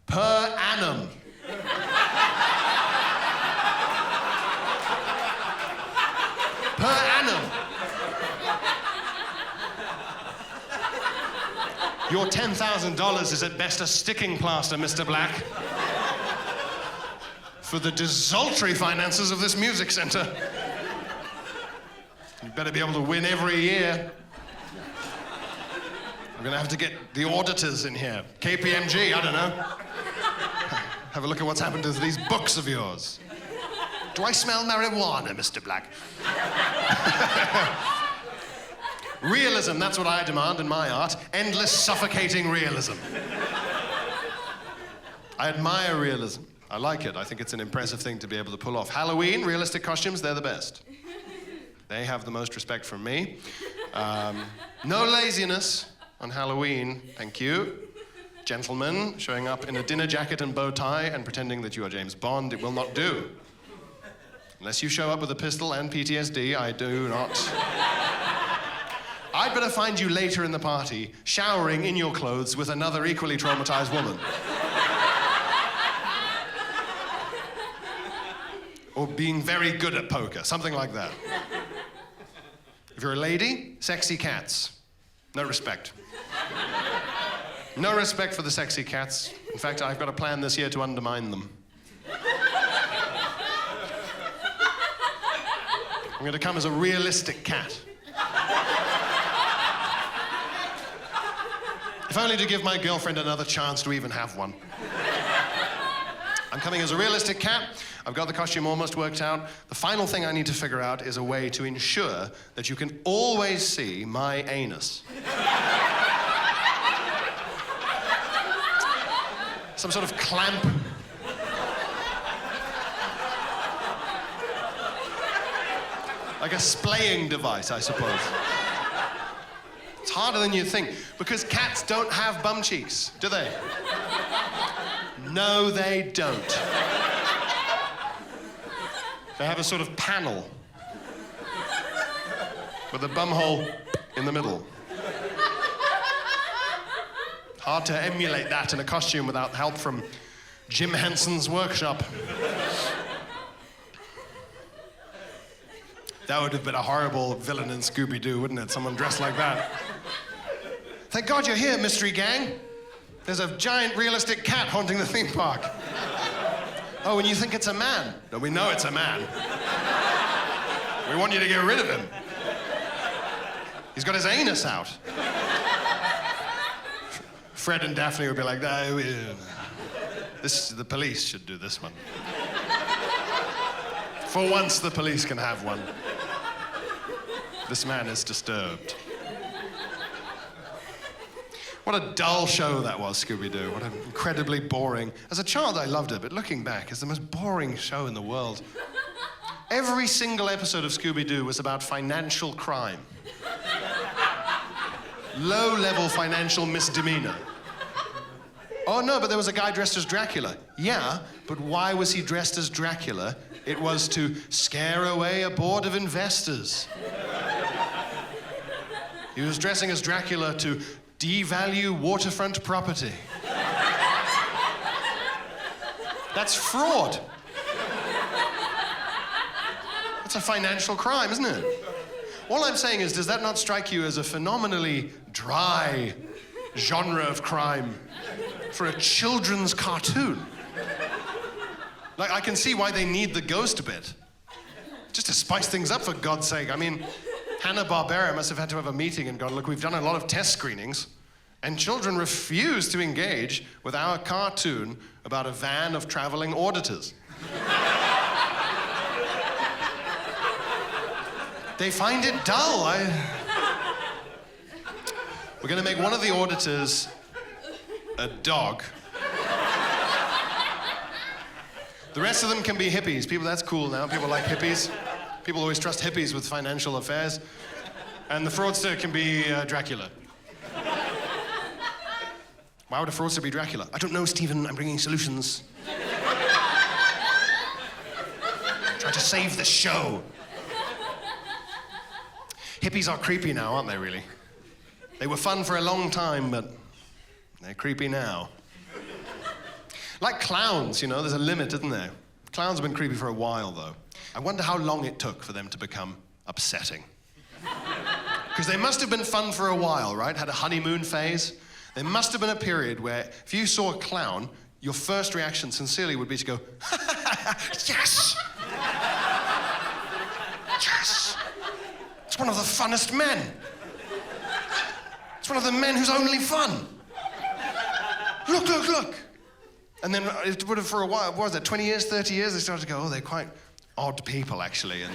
per annum. Per annum. Your $10,000 is at best a sticking plaster, Mr. Black, for the desultory finances of this music center. You better be able to win every year. I'm gonna have to get the auditors in here. KPMG, I don't know. Have a look at what's happened to these books of yours. Do I smell marijuana, Mr. Black? Realism, that's what I demand in my art. Endless, suffocating realism. I admire realism. I like it. I think it's an impressive thing to be able to pull off. Halloween, realistic costumes, they're the best. They have the most respect from me. No laziness on Halloween, thank you. Gentlemen, showing up in a dinner jacket and bow tie and pretending that you are James Bond, it will not do. Unless you show up with a pistol and PTSD, I do not. I'd better find you later in the party, showering in your clothes with another equally traumatized woman. Or being very good at poker, something like that. If you're a lady, sexy cats. No respect. No respect for the sexy cats. In fact, I've got a plan this year to undermine them. I'm going to come as a realistic cat. If only to give my girlfriend another chance to even have one. I'm coming as a realistic cat. I've got the costume almost worked out. The final thing I need to figure out is a way to ensure that you can always see my anus. Some sort of clamp. Like a splaying device, I suppose. It's harder than you think, because cats don't have bum cheeks, do they? No, they don't. They have a sort of panel with a bum hole in the middle. Hard to emulate that in a costume without help from Jim Henson's workshop. That would have been a horrible villain in Scooby-Doo, wouldn't it? Someone dressed like that. Thank God you're here, mystery gang. There's a giant realistic cat haunting the theme park. Oh, and you think it's a man? No, we know it's a man. We want you to get rid of him. He's got his anus out. Fred and Daphne would be like, no, the police should do this one. For once, the police can have one. This man is disturbed. What a dull show that was, Scooby-Doo. What an incredibly boring... As a child, I loved it, but looking back, it's the most boring show in the world. Every single episode of Scooby-Doo was about financial crime. Low-level financial misdemeanor. Oh, no, but there was a guy dressed as Dracula. Yeah, but why was he dressed as Dracula? It was to scare away a board of investors. He was dressing as Dracula to devalue waterfront property. That's fraud. That's a financial crime, isn't it? All I'm saying is, does that not strike you as a phenomenally dry genre of crime for a children's cartoon? Like, I can see why they need the ghost bit. Just to spice things up, for God's sake. I mean, Hanna-Barbera must have had to have a meeting and gone, look, we've done a lot of test screenings, and children refuse to engage with our cartoon about a van of traveling auditors. They find it dull. We're going to make one of the auditors a dog. The rest of them can be hippies. People, that's cool now. People like hippies. People always trust hippies with financial affairs. And the fraudster can be Dracula. Why would a fraudster be Dracula? I don't know, Stephen. I'm bringing solutions. Try to save the show. Hippies are creepy now, aren't they, really? They were fun for a long time, but they're creepy now. Like clowns, you know, there's a limit, isn't there? Clowns have been creepy for a while, though. I wonder how long it took for them to become upsetting. Because they must have been fun for a while, right? Had a honeymoon phase. There must have been a period where if you saw a clown, your first reaction sincerely would be to go, yes! Yes! It's one of the funnest men. It's one of the men who's only fun. Look, look, look. And then it would have, for a while, what was that, 20 years, 30 years, they started to go, oh, they're quite odd people, actually. And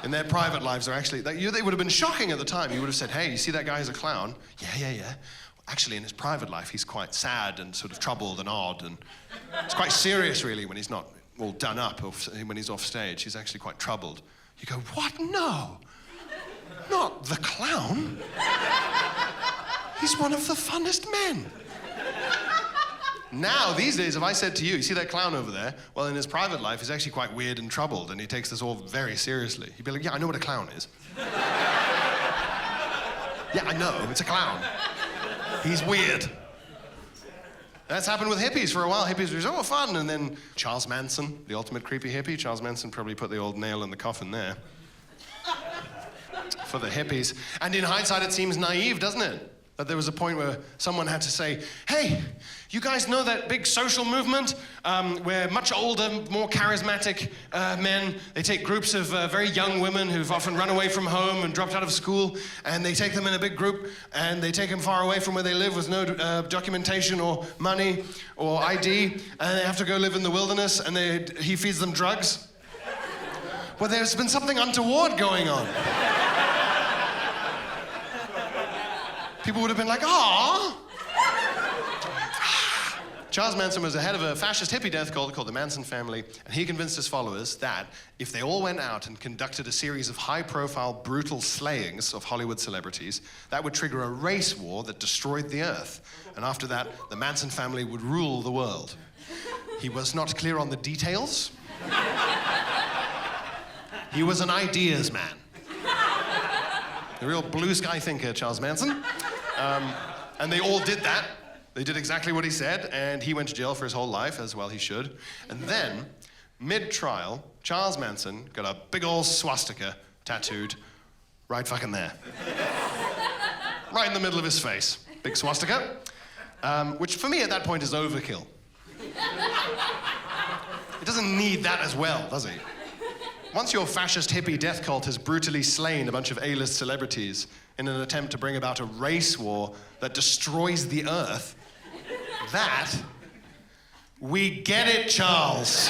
in their private lives, they're actually, they would have been shocking at the time. You would have said, hey, you see that guy who's a clown? Yeah. Actually, in his private life, he's quite sad and sort of troubled and odd. And it's quite serious, really, when he's not all done up, or when he's off stage. He's actually quite troubled. You go, what? No. Not the clown. He's one of the funnest men. Now, these days, if I said to you, you see that clown over there? Well, in his private life, he's actually quite weird and troubled, and he takes this all very seriously. He'd be like, yeah, I know what a clown is. Yeah, I know, it's a clown. He's weird. That's happened with hippies for a while. Hippies were so fun, and then Charles Manson, the ultimate creepy hippie. Charles Manson probably put the old nail in the coffin there. For the hippies. And in hindsight, it seems naive, doesn't it? That there was a point where someone had to say, hey, you guys know that big social movement where much older, more charismatic men, they take groups of very young women who've often run away from home and dropped out of school, and they take them in a big group, and they take them far away from where they live with no documentation or money or ID, and they have to go live in the wilderness, and he feeds them drugs. Well, there's been something untoward going on. People would have been like, "Aw." Charles Manson was the head of a fascist hippie death cult called the Manson family, and he convinced his followers that if they all went out and conducted a series of high-profile, brutal slayings of Hollywood celebrities, that would trigger a race war that destroyed the earth. And after that, the Manson family would rule the world. He was not clear on the details. He was an ideas man. A real blue sky thinker, Charles Manson. And they all did that. They did exactly what he said, and he went to jail for his whole life, as well he should. And then, mid-trial, Charles Manson got a big old swastika tattooed right fucking there. Right in the middle of his face. Big swastika. Which for me at that point is overkill. He doesn't need that as well, does he? Once your fascist hippie death cult has brutally slain a bunch of A-list celebrities in an attempt to bring about a race war that destroys the earth, we get it, Charles.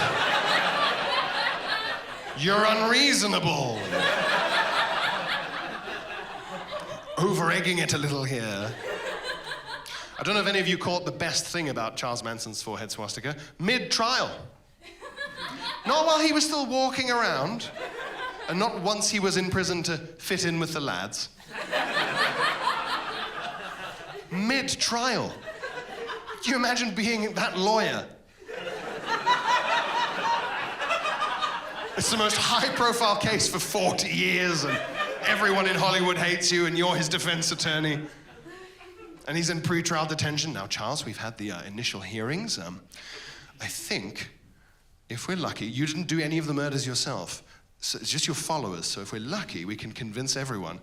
You're unreasonable. Over-egging it a little here. I don't know if any of you caught the best thing about Charles Manson's forehead swastika. Mid-trial. Not while he was still walking around, and not once he was in prison to fit in with the lads. Mid-trial. Can you imagine being that lawyer? It's the most high-profile case for 40 years, and everyone in Hollywood hates you, and you're his defense attorney. And he's in pre-trial detention. Now, Charles, we've had the initial hearings. I think, if we're lucky, you didn't do any of the murders yourself. So it's just your followers. So if we're lucky, we can convince everyone.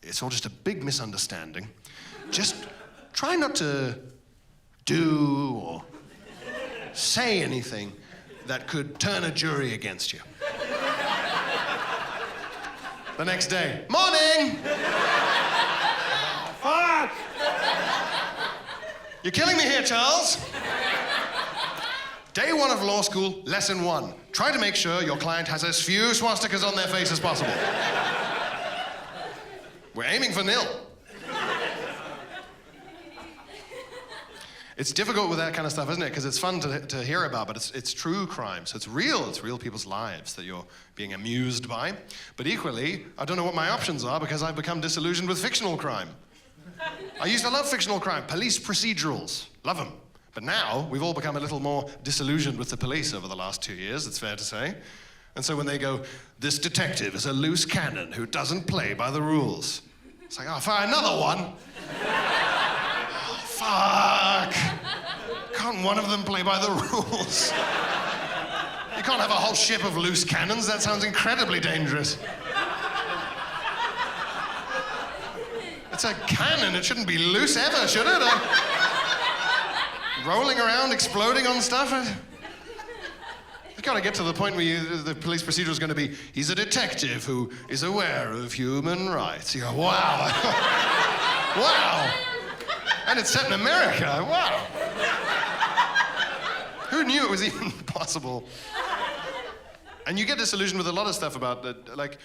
It's all just a big misunderstanding. Just try not to do or say anything that could turn a jury against you. The next day, morning! Fuck! You're killing me here, Charles. Day 1 of law school, lesson 1. Try to make sure your client has as few swastikas on their face as possible. We're aiming for 0. It's difficult with that kind of stuff, isn't it? Because it's fun to hear about, but it's true crime. So it's real people's lives that you're being amused by. But equally, I don't know what my options are because I've become disillusioned with fictional crime. I used to love fictional crime, police procedurals, love them. But now, we've all become a little more disillusioned with the police over the last 2 years, it's fair to say. And so when they go, this detective is a loose cannon who doesn't play by the rules. It's like, oh, another one? Oh, fuck. Can't one of them play by the rules? You can't have a whole ship of loose cannons. That sounds incredibly dangerous. It's a cannon. It shouldn't be loose ever, should it? Rolling around, exploding on stuff. You've got to get to the point where the police procedure is going to be, he's a detective who is aware of human rights. You go, wow. Wow. And it's set in America. Wow. Who knew it was even possible? And you get disillusioned with a lot of stuff about like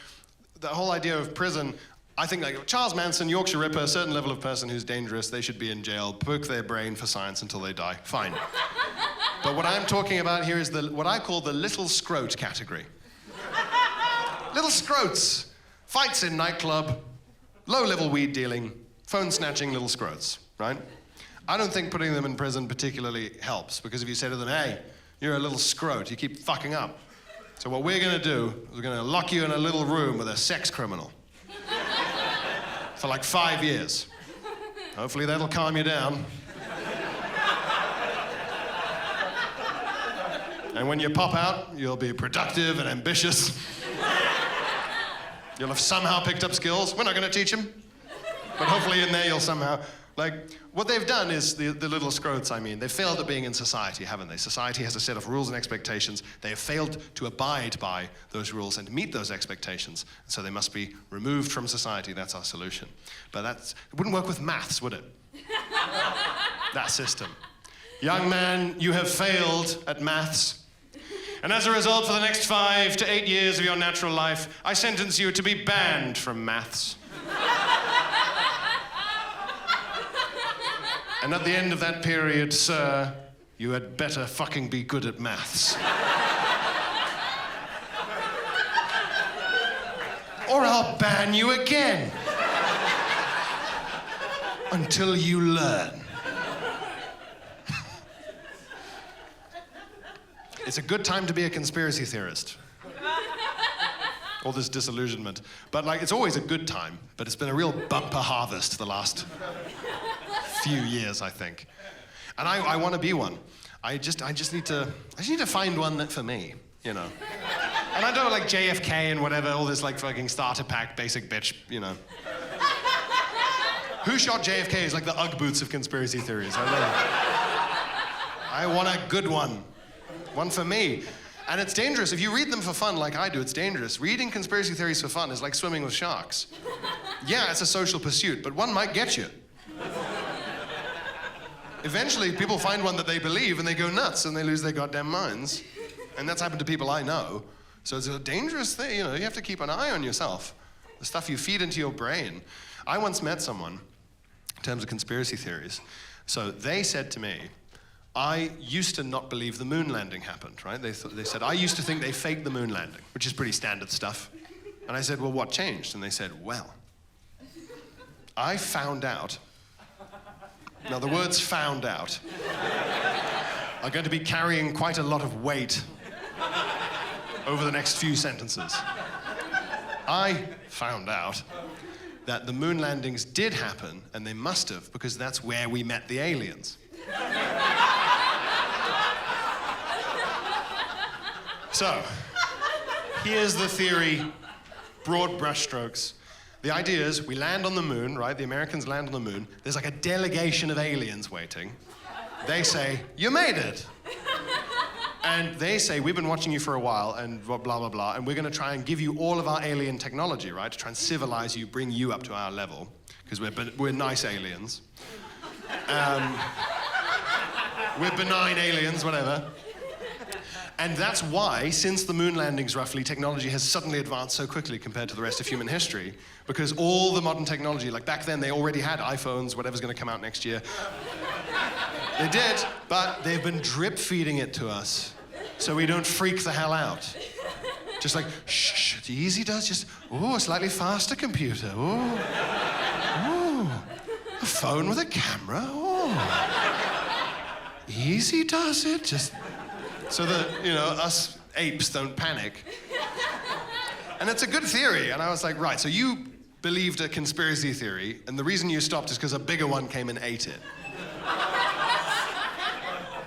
the whole idea of prison. I think like Charles Manson, Yorkshire Ripper, a certain level of person who's dangerous, they should be in jail, poke their brain for science until they die. Fine. But what I'm talking about here is what I call the little scrote category. Little scrotes. Fights in nightclub, low-level weed dealing, phone snatching little scrotes, right? I don't think putting them in prison particularly helps, because if you say to them, hey, you're a little scrote, you keep fucking up. So what we're going to do is we're going to lock you in a little room with a sex criminal for like 5 years. Hopefully that'll calm you down. And when you pop out, you'll be productive and ambitious. You'll have somehow picked up skills. We're not going to teach them. But hopefully in there you'll somehow... Like, what they've done is, the little scrotes, I mean, they've failed at being in society, haven't they? Society has a set of rules and expectations. They have failed to abide by those rules and meet those expectations. So they must be removed from society. That's our solution. But it wouldn't work with maths, would it? That system. Young man, you have failed at maths. And as a result, for the next 5 to 8 years of your natural life, I sentence you to be banned from maths. And at the end of that period, sir, you had better fucking be good at maths. Or I'll ban you again. Until you learn. It's a good time to be a conspiracy theorist. All this disillusionment. But like, it's always a good time, but it's been a real bumper harvest the last few years, I think. And I want to be one. I just need to find one that for me, you know. And I don't like JFK and whatever, all this like fucking starter pack, basic bitch, you know. Who shot JFK is like the Ugg boots of conspiracy theories. I want a good one. One for me. And it's dangerous. If you read them for fun like I do, it's dangerous. Reading conspiracy theories for fun is like swimming with sharks. Yeah, it's a social pursuit, but one might get you. Eventually, people find one that they believe and they go nuts and they lose their goddamn minds. And that's happened to people I know. So it's a dangerous thing, you know, you have to keep an eye on yourself. The stuff you feed into your brain. I once met someone, in terms of conspiracy theories, so they said to me, I used to not believe the moon landing happened, right? They said, I used to think they faked the moon landing, which is pretty standard stuff. And I said, well, what changed? And they said, well, I found out. Now, the words found out are going to be carrying quite a lot of weight over the next few sentences. I found out that the moon landings did happen, and they must have, because that's where we met the aliens. So, here's the theory, broad brushstrokes. The idea is we land on the moon, right? The Americans land on the moon. There's like a delegation of aliens waiting. They say, you made it. And they say, we've been watching you for a while, and blah, blah, blah, and we're going to try and give you all of our alien technology, right? To try and civilize you, bring you up to our level, because we're nice aliens. We're benign aliens, whatever. And that's why, since the moon landings roughly, technology has suddenly advanced so quickly compared to the rest of human history, because all the modern technology, like back then they already had iPhones, whatever's going to come out next year. They did, but they've been drip feeding it to us so we don't freak the hell out. Just like, shh, easy does just, ooh, a slightly faster computer, ooh, a phone with a camera, ooh. Easy does it, just so that, you know, us apes don't panic. And it's a good theory. And I was like, right, so you believed a conspiracy theory, and the reason you stopped is because a bigger one came and ate it.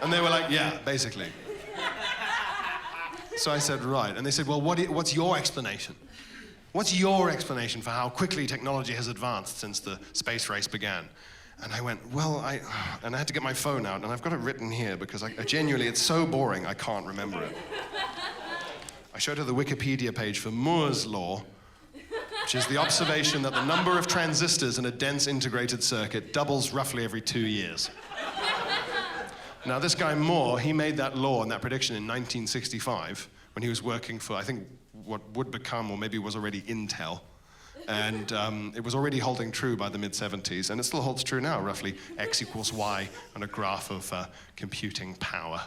And they were like, yeah, basically. So I said, right. And they said, well, what's your explanation? What's your explanation for how quickly technology has advanced since the space race began? And I went, well, and I had to get my phone out, and I've got it written here because I genuinely, it's so boring, I can't remember it. I showed her the Wikipedia page for Moore's law, which is the observation that the number of transistors in a dense integrated circuit doubles roughly every 2 years. Now, this guy Moore, he made that law and that prediction in 1965 when he was working for, I think, what would become, or maybe was already Intel. And it was already holding true by the mid-70s, and it still holds true now, roughly X equals Y on a graph of computing power.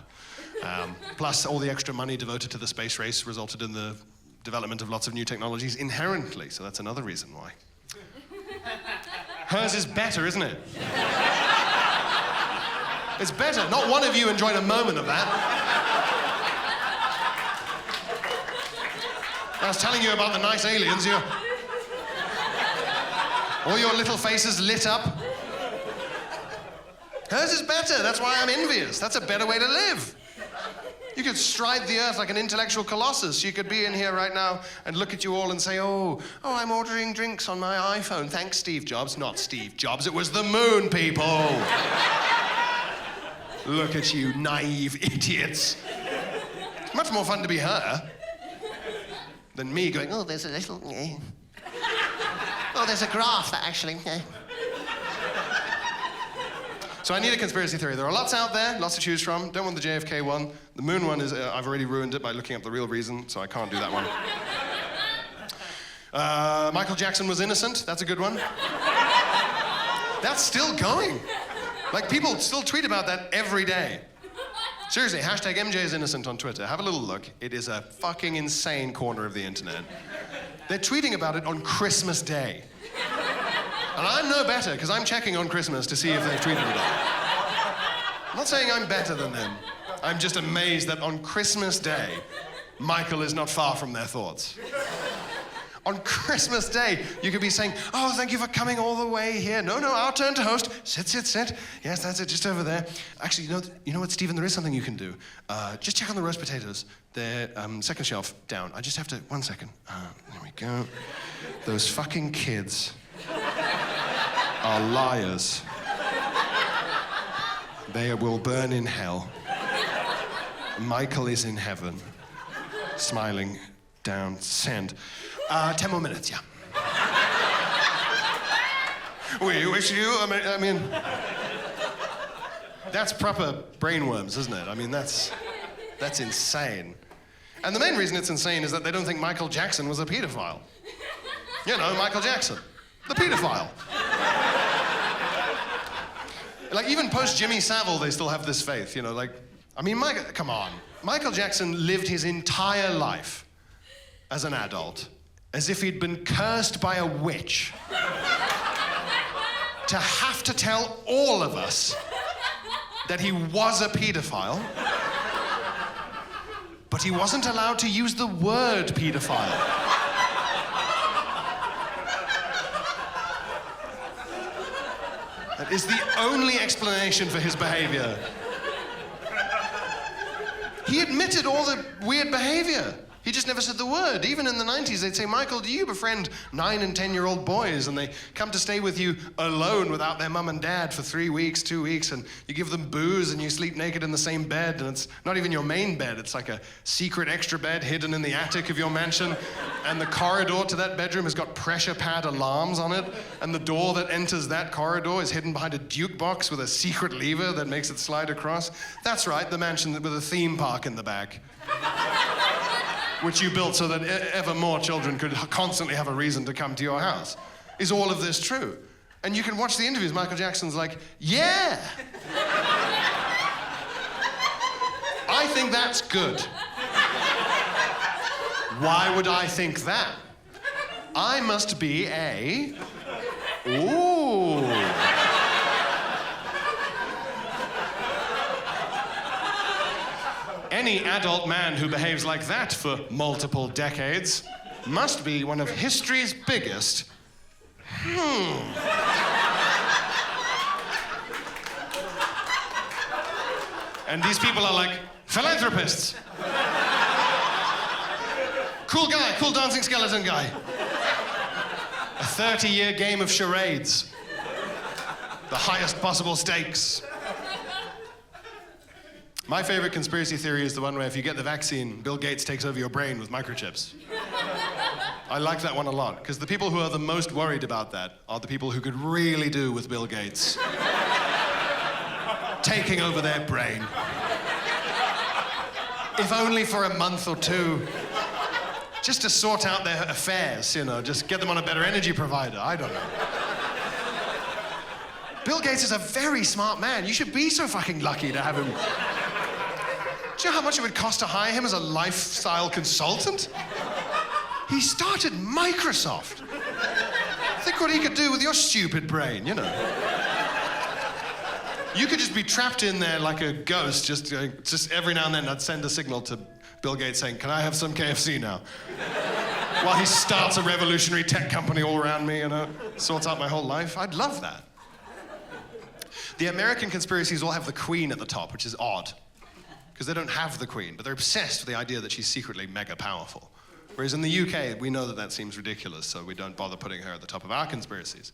Plus, all the extra money devoted to the space race resulted in the development of lots of new technologies inherently, so that's another reason why. Hers is better, isn't it? It's better. Not one of you enjoyed a moment of that. I was telling you about the nice aliens, all your little faces lit up. Hers is better, that's why I'm envious. That's a better way to live. You could stride the earth like an intellectual colossus. You could be in here right now and look at you all and say, oh, I'm ordering drinks on my iPhone. Thanks, Steve Jobs. Not Steve Jobs, it was the moon, people. Look at you, naive idiots. It's much more fun to be her than me going, oh, there's a little... Oh, there's a graph that actually... So I need a conspiracy theory. There are lots out there, lots to choose from. Don't want the JFK one. The moon one is, I've already ruined it by looking up the real reason, so I can't do that one. Michael Jackson was innocent. That's a good one. That's still going. Like, people still tweet about that every day. Seriously, hashtag MJ is innocent on Twitter. Have a little look. It is a fucking insane corner of the internet. They're tweeting about it on Christmas Day. And I'm no better, because I'm checking on Christmas to see if they've tweeted it all. I'm not saying I'm better than them. I'm just amazed that on Christmas Day, Michael is not far from their thoughts. On Christmas Day, you could be saying, oh, thank you for coming all the way here. No, our turn to host. Sit. Yes, that's it, just over there. Actually, you know what, Stephen, there is something you can do. Just check on the roast potatoes. They're second shelf down. I just have to, 1 second. There we go. Those fucking kids are liars. They will burn in hell. Michael is in heaven, smiling down, send. 10 more minutes, yeah. We wish you, I mean, that's proper brainworms, isn't it? I mean, that's insane. And the main reason it's insane is that they don't think Michael Jackson was a pedophile. You know, Michael Jackson, the pedophile. Like, even post Jimmy Savile, they still have this faith, you know, like, I mean, come on. Michael Jackson lived his entire life as an adult as if he'd been cursed by a witch to have to tell all of us that he was a pedophile, but he wasn't allowed to use the word pedophile. That is the only explanation for his behavior. He admitted all the weird behavior. He just never said the word. Even in the 90s, they'd say, Michael, do you befriend 9 and 10-year-old boys, and they come to stay with you alone without their mum and dad for 3 weeks, 2 weeks, and you give them booze and you sleep naked in the same bed, and it's not even your main bed. It's like a secret extra bed hidden in the attic of your mansion, and the corridor to that bedroom has got pressure pad alarms on it, and the door that enters that corridor is hidden behind a jukebox with a secret lever that makes it slide across. That's right, the mansion with a theme park in the back. Which you built so that ever more children could constantly have a reason to come to your house. Is all of this true? And you can watch the interviews. Michael Jackson's like, yeah! I think that's good. Why would I think that? I must be a... Ooh. Any adult man who behaves like that for multiple decades must be one of history's biggest. And these people are like philanthropists. Cool guy, cool dancing skeleton guy. A 30-year game of charades. The highest possible stakes. My favorite conspiracy theory is the one where if you get the vaccine, Bill Gates takes over your brain with microchips. I like that one a lot, because the people who are the most worried about that are the people who could really do with Bill Gates taking over their brain. If only for a month or two. Just to sort out their affairs, you know, just get them on a better energy provider, I don't know. Bill Gates is a very smart man. You should be so fucking lucky to have him. Do you know how much it would cost to hire him as a lifestyle consultant? He started Microsoft. Think what he could do with your stupid brain, you know. You could just be trapped in there like a ghost, just every now and then I'd send a signal to Bill Gates saying, "Can I have some KFC now?" While he starts a revolutionary tech company all around me, you know, sorts out my whole life. I'd love that. The American conspiracies all have the Queen at the top, which is odd, because they don't have the Queen, but they're obsessed with the idea that she's secretly mega powerful. Whereas in the UK, we know that that seems ridiculous, so we don't bother putting her at the top of our conspiracies.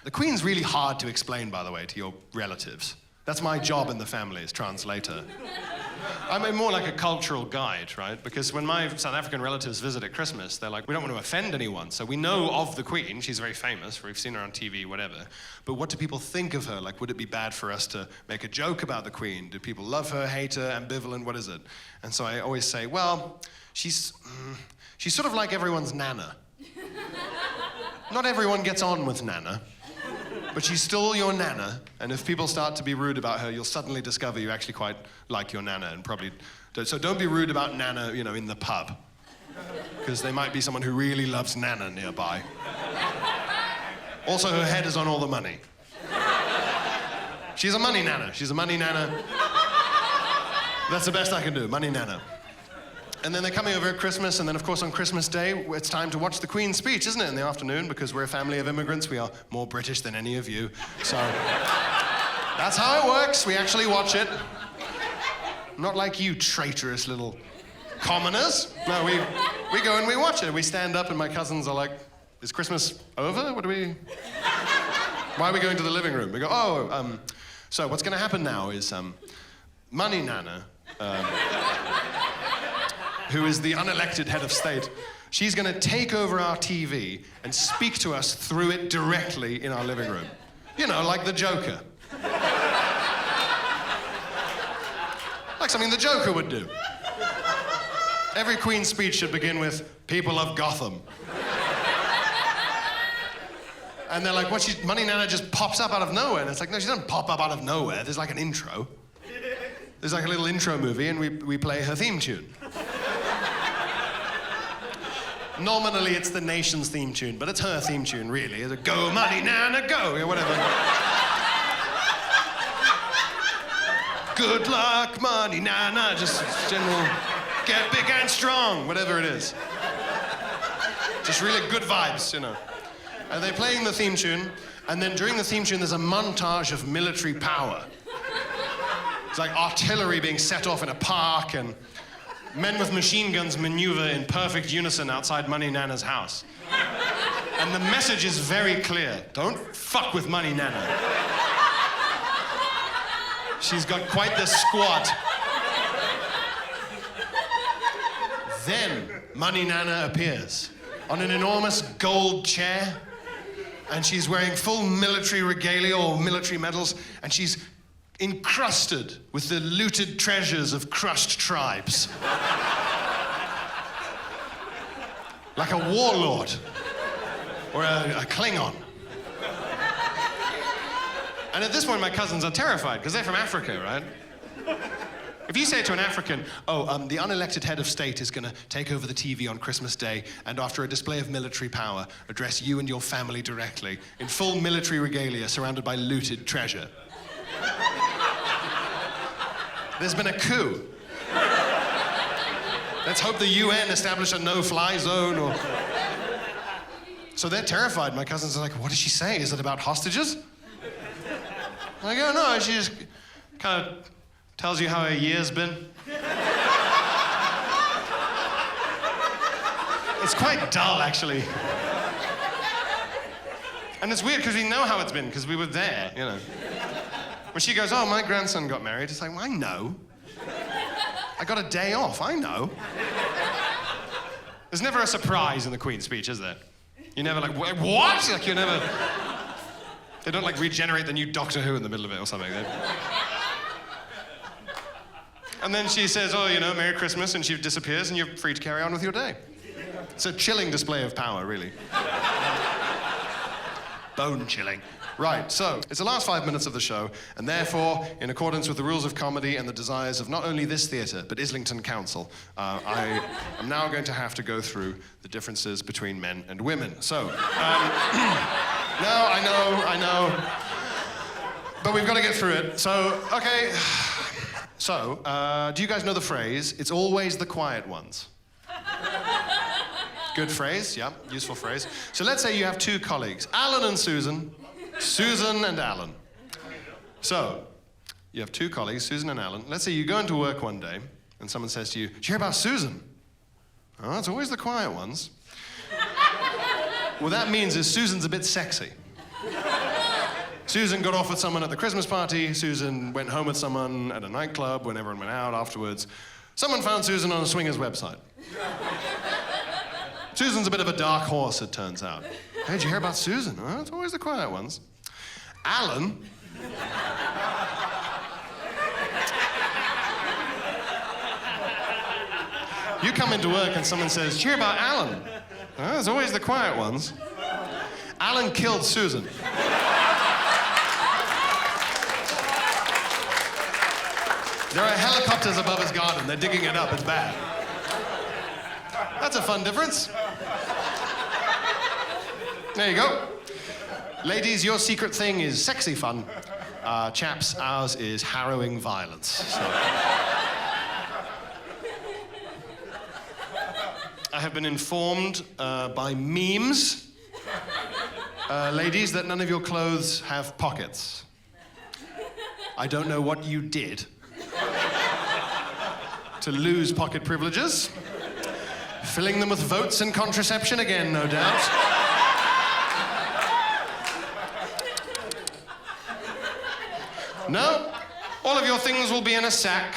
The Queen's really hard to explain, by the way, to your relatives. That's my job in the family, as translator. I'm more like a cultural guide, right? Because when my South African relatives visit at Christmas, they're like, we don't want to offend anyone. So we know of the Queen. She's very famous. We've seen her on TV, whatever. But what do people think of her? Like, would it be bad for us to make a joke about the Queen? Do people love her, hate her, ambivalent? What is it? And so I always say, well, she's sort of like everyone's Nana. Not everyone gets on with Nana. But she's still your Nana, and if people start to be rude about her, you'll suddenly discover you actually quite like your Nana, and probably don't. So don't be rude about Nana, you know, in the pub, because there might be someone who really loves Nana nearby. Also, her head is on all the money. She's a money Nana. She's a money Nana. That's the best I can do, money Nana. And then they're coming over at Christmas, and then, of course, on Christmas Day, it's time to watch the Queen's speech, isn't it, in the afternoon? Because we're a family of immigrants. We are more British than any of you. So that's how it works. We actually watch it. Not like you traitorous little commoners. No, we go and we watch it. We stand up, and my cousins are like, is Christmas over? Why are we going to the living room? We go, so what's going to happen now is Money Nana, who is the unelected head of state, she's going to take over our TV and speak to us through it directly in our living room. You know, like the Joker. Like something the Joker would do. Every Queen's speech should begin with, "People of Gotham." And they're like, Money Nana just pops up out of nowhere. And it's like, no, she doesn't pop up out of nowhere. There's like an intro. There's like a little intro movie, and we play her theme tune. Nominally, it's the nation's theme tune, but it's her theme tune, really. It's a go, Money Nana, go, or whatever. Good luck, Money Nana, just general, get big and strong, whatever it is. Just really good vibes, you know. And they're playing the theme tune, and then during the theme tune, there's a montage of military power. It's like artillery being set off in a park, and men with machine guns maneuver in perfect unison outside Money Nana's house. And the message is very clear. Don't fuck with Money Nana. She's got quite the squad. Then Money Nana appears on an enormous gold chair, and she's wearing full military regalia or military medals, and she's encrusted with the looted treasures of crushed tribes. Like a warlord or a Klingon. And at this point, my cousins are terrified because they're from Africa, right? If you say to an African, the unelected head of state is going to take over the TV on Christmas Day and after a display of military power, address you and your family directly in full military regalia surrounded by looted treasure. There's been a coup. Let's hope the UN establish a no-fly zone or... So they're terrified. My cousins are like, what does she say? Is it about hostages? I go, no, she just kind of tells you how her year's been. It's quite dull, actually. And it's weird because we know how it's been because we were there, you know. When she goes, oh, my grandson got married, it's like, well, I know. I got a day off, I know. There's never a surprise in the Queen's speech, is there? You're never like, what? Like, you're never... They don't, like, regenerate the new Doctor Who in the middle of it or something. And then she says, oh, you know, Merry Christmas, and she disappears, and you're free to carry on with your day. It's a chilling display of power, really. Bone chilling. Right, so it's the last 5 minutes of the show, and therefore, in accordance with the rules of comedy and the desires of not only this theatre, but Islington Council, I am now going to have to go through the differences between men and women. So, no, I know, but we've got to get through it. So, okay, so, do you guys know the phrase, it's always the quiet ones? Good phrase, yeah, useful phrase. So let's say you have two colleagues, Alan and Susan, Susan and Alan. So, you have two colleagues, Susan and Alan. Let's say you go into work one day, and someone says to you, did you hear about Susan? Oh, it's always the quiet ones. What that means is Susan's a bit sexy. Susan got off with someone at the Christmas party. Susan went home with someone at a nightclub when everyone went out afterwards. Someone found Susan on a swingers website. Susan's a bit of a dark horse, it turns out. Hey, did you hear about Susan? Oh, it's always the quiet ones. Alan. You come into work and someone says, did you hear about Alan? Oh, it's always the quiet ones. Alan killed Susan. There are helicopters above his garden. They're digging it up. It's bad. That's a fun difference. There you go. Ladies, your secret thing is sexy fun. Chaps, ours is harrowing violence. So. I have been informed by memes, ladies, that none of your clothes have pockets. I don't know what you did to lose pocket privileges. Filling them with votes and contraception again, no doubt. No, all of your things will be in a sack.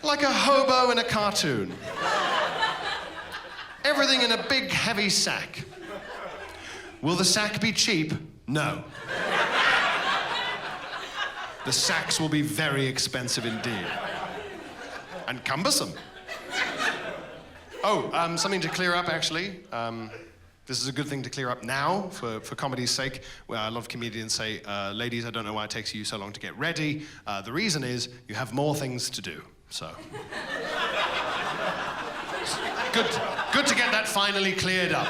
Like a hobo in a cartoon. Everything in a big, heavy sack. Will the sack be cheap? No. The sacks will be very expensive indeed. And cumbersome. Oh, something to clear up, actually. This is a good thing to clear up now, for comedy's sake. Where a lot of comedians say, ladies, I don't know why it takes you so long to get ready. The reason is you have more things to do, so. Good to get that finally cleared up.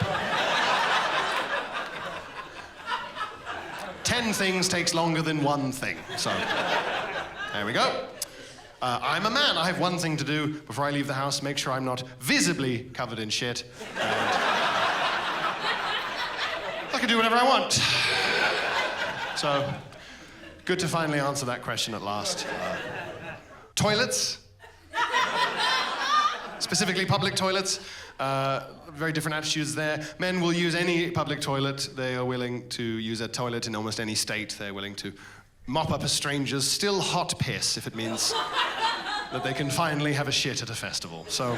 10 things takes longer than one thing, so. There we go. I'm a man. I have one thing to do before I leave the house, make sure I'm not visibly covered in shit. And I can do whatever I want. So, good to finally answer that question at last. Toilets. Specifically public toilets. Very different attitudes there. Men will use any public toilet. They are willing to use a toilet in almost any state. They're willing to mop up a stranger's still hot piss if it means that they can finally have a shit at a festival. So,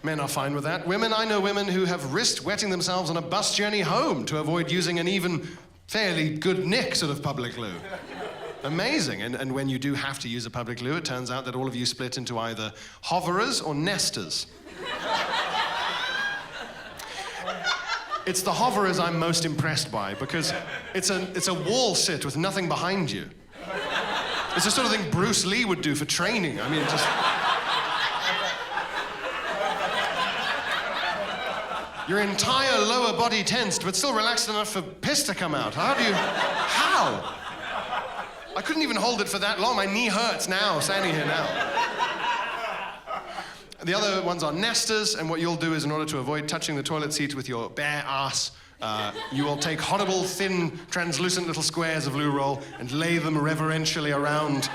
men are fine with that. Women, I know women who have risked wetting themselves on a bus journey home to avoid using an even fairly good nick sort of public loo. Amazing. And when you do have to use a public loo, it turns out that all of you split into either hoverers or nesters. It's the hoverers I'm most impressed by because it's a wall sit with nothing behind you. It's the sort of thing Bruce Lee would do for training. I mean, just... Your entire lower body tensed, but still relaxed enough for piss to come out. How? I couldn't even hold it for that long. My knee hurts now, standing here now. The other ones are nesters, and what you'll do is, in order to avoid touching the toilet seat with your bare ass, you will take horrible, thin, translucent little squares of loo roll and lay them reverentially around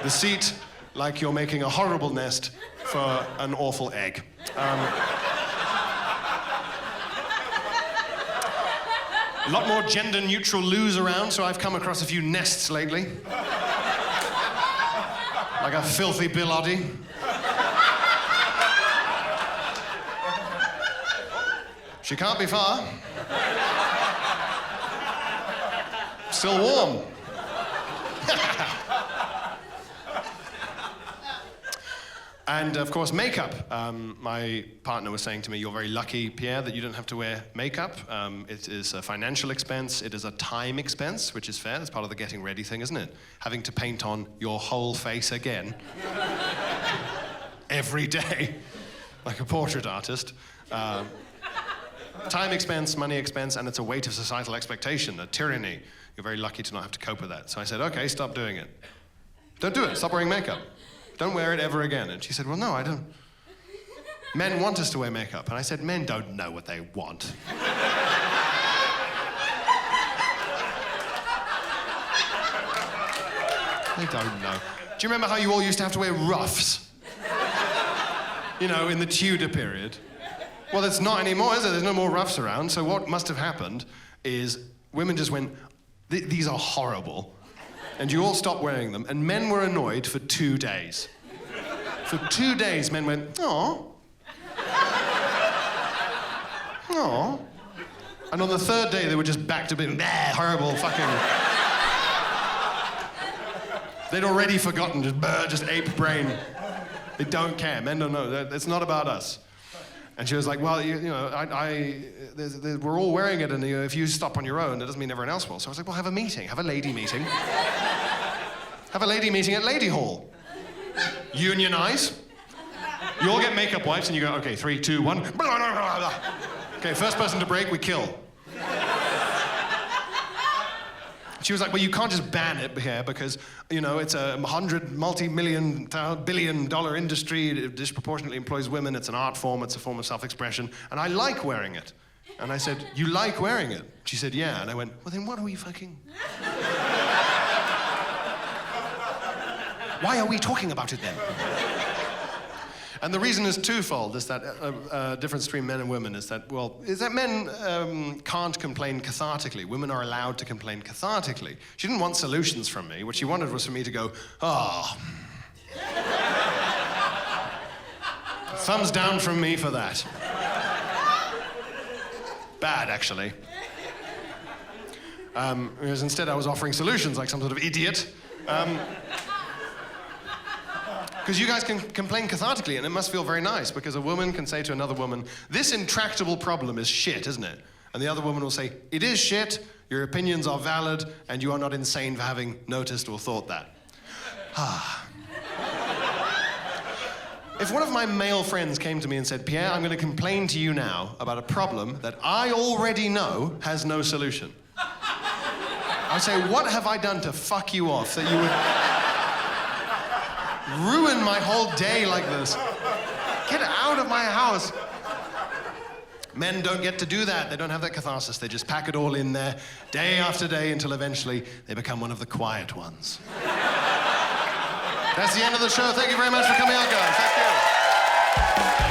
the seat like you're making a horrible nest for an awful egg. A lot more gender-neutral loos around, so I've come across a few nests lately. Like a filthy billoddy. She can't be far. Still warm. And of course, makeup. My partner was saying to me, "You're very lucky, Pierre, that you don't have to wear makeup. It is a financial expense, it is a time expense," which is fair. That's part of the getting ready thing, isn't it? Having to paint on your whole face again. Every day, like a portrait artist. Time expense, money expense, and it's a weight of societal expectation, a tyranny. You're very lucky to not have to cope with that. So I said, okay, stop doing it. Don't do it, stop wearing makeup. Don't wear it ever again. And she said, well, no, I don't. Men want us to wear makeup. And I said, men don't know what they want. They don't know. Do you remember how you all used to have to wear ruffs? You know, in the Tudor period. Well, it's not anymore, is it? There's no more ruffs around. So what must have happened is women just went, these are horrible. And you all stopped wearing them. And men were annoyed for 2 days. For 2 days, men went, oh. Oh. And on the third day, they were just back to being, horrible fucking... They'd already forgotten, just ape brain. They don't care. Men don't know. It's not about us. And she was like, well, you know, we're all wearing it, and if you stop on your own, that doesn't mean everyone else will. So I was like, well, have a meeting. Have a lady meeting. Have a lady meeting at Lady Hall. Unionize. You all get makeup wipes, and you go, okay, 3, 2, 1. Okay, first person to break, we kill. She was like, well, you can't just ban it here because, you know, it's a multi-billion-dollar industry. It disproportionately employs women. It's an art form. It's a form of self-expression. And I like wearing it. And I said, you like wearing it? She said, yeah. And I went, well, then what are we fucking... Why are we talking about it then? And the reason is twofold, is that difference between men and women is that, well, is that men can't complain cathartically. Women are allowed to complain cathartically. She didn't want solutions from me. What she wanted was for me to go, oh. Thumbs down from me for that. Bad, actually. Whereas instead I was offering solutions like some sort of idiot. Because you guys can complain cathartically, and it must feel very nice, because a woman can say to another woman, this intractable problem is shit, isn't it? And the other woman will say, it is shit, your opinions are valid, and you are not insane for having noticed or thought that. If one of my male friends came to me and said, Pierre, I'm going to complain to you now about a problem that I already know has no solution. I'd say, what have I done to fuck you off that you would... ruin my whole day like this? Get out of my house. Men don't get to do that. They don't have that catharsis. They just pack it all in there day after day until eventually they become one of the quiet ones. That's the end of the show. Thank you very much for coming out, guys. Thank you.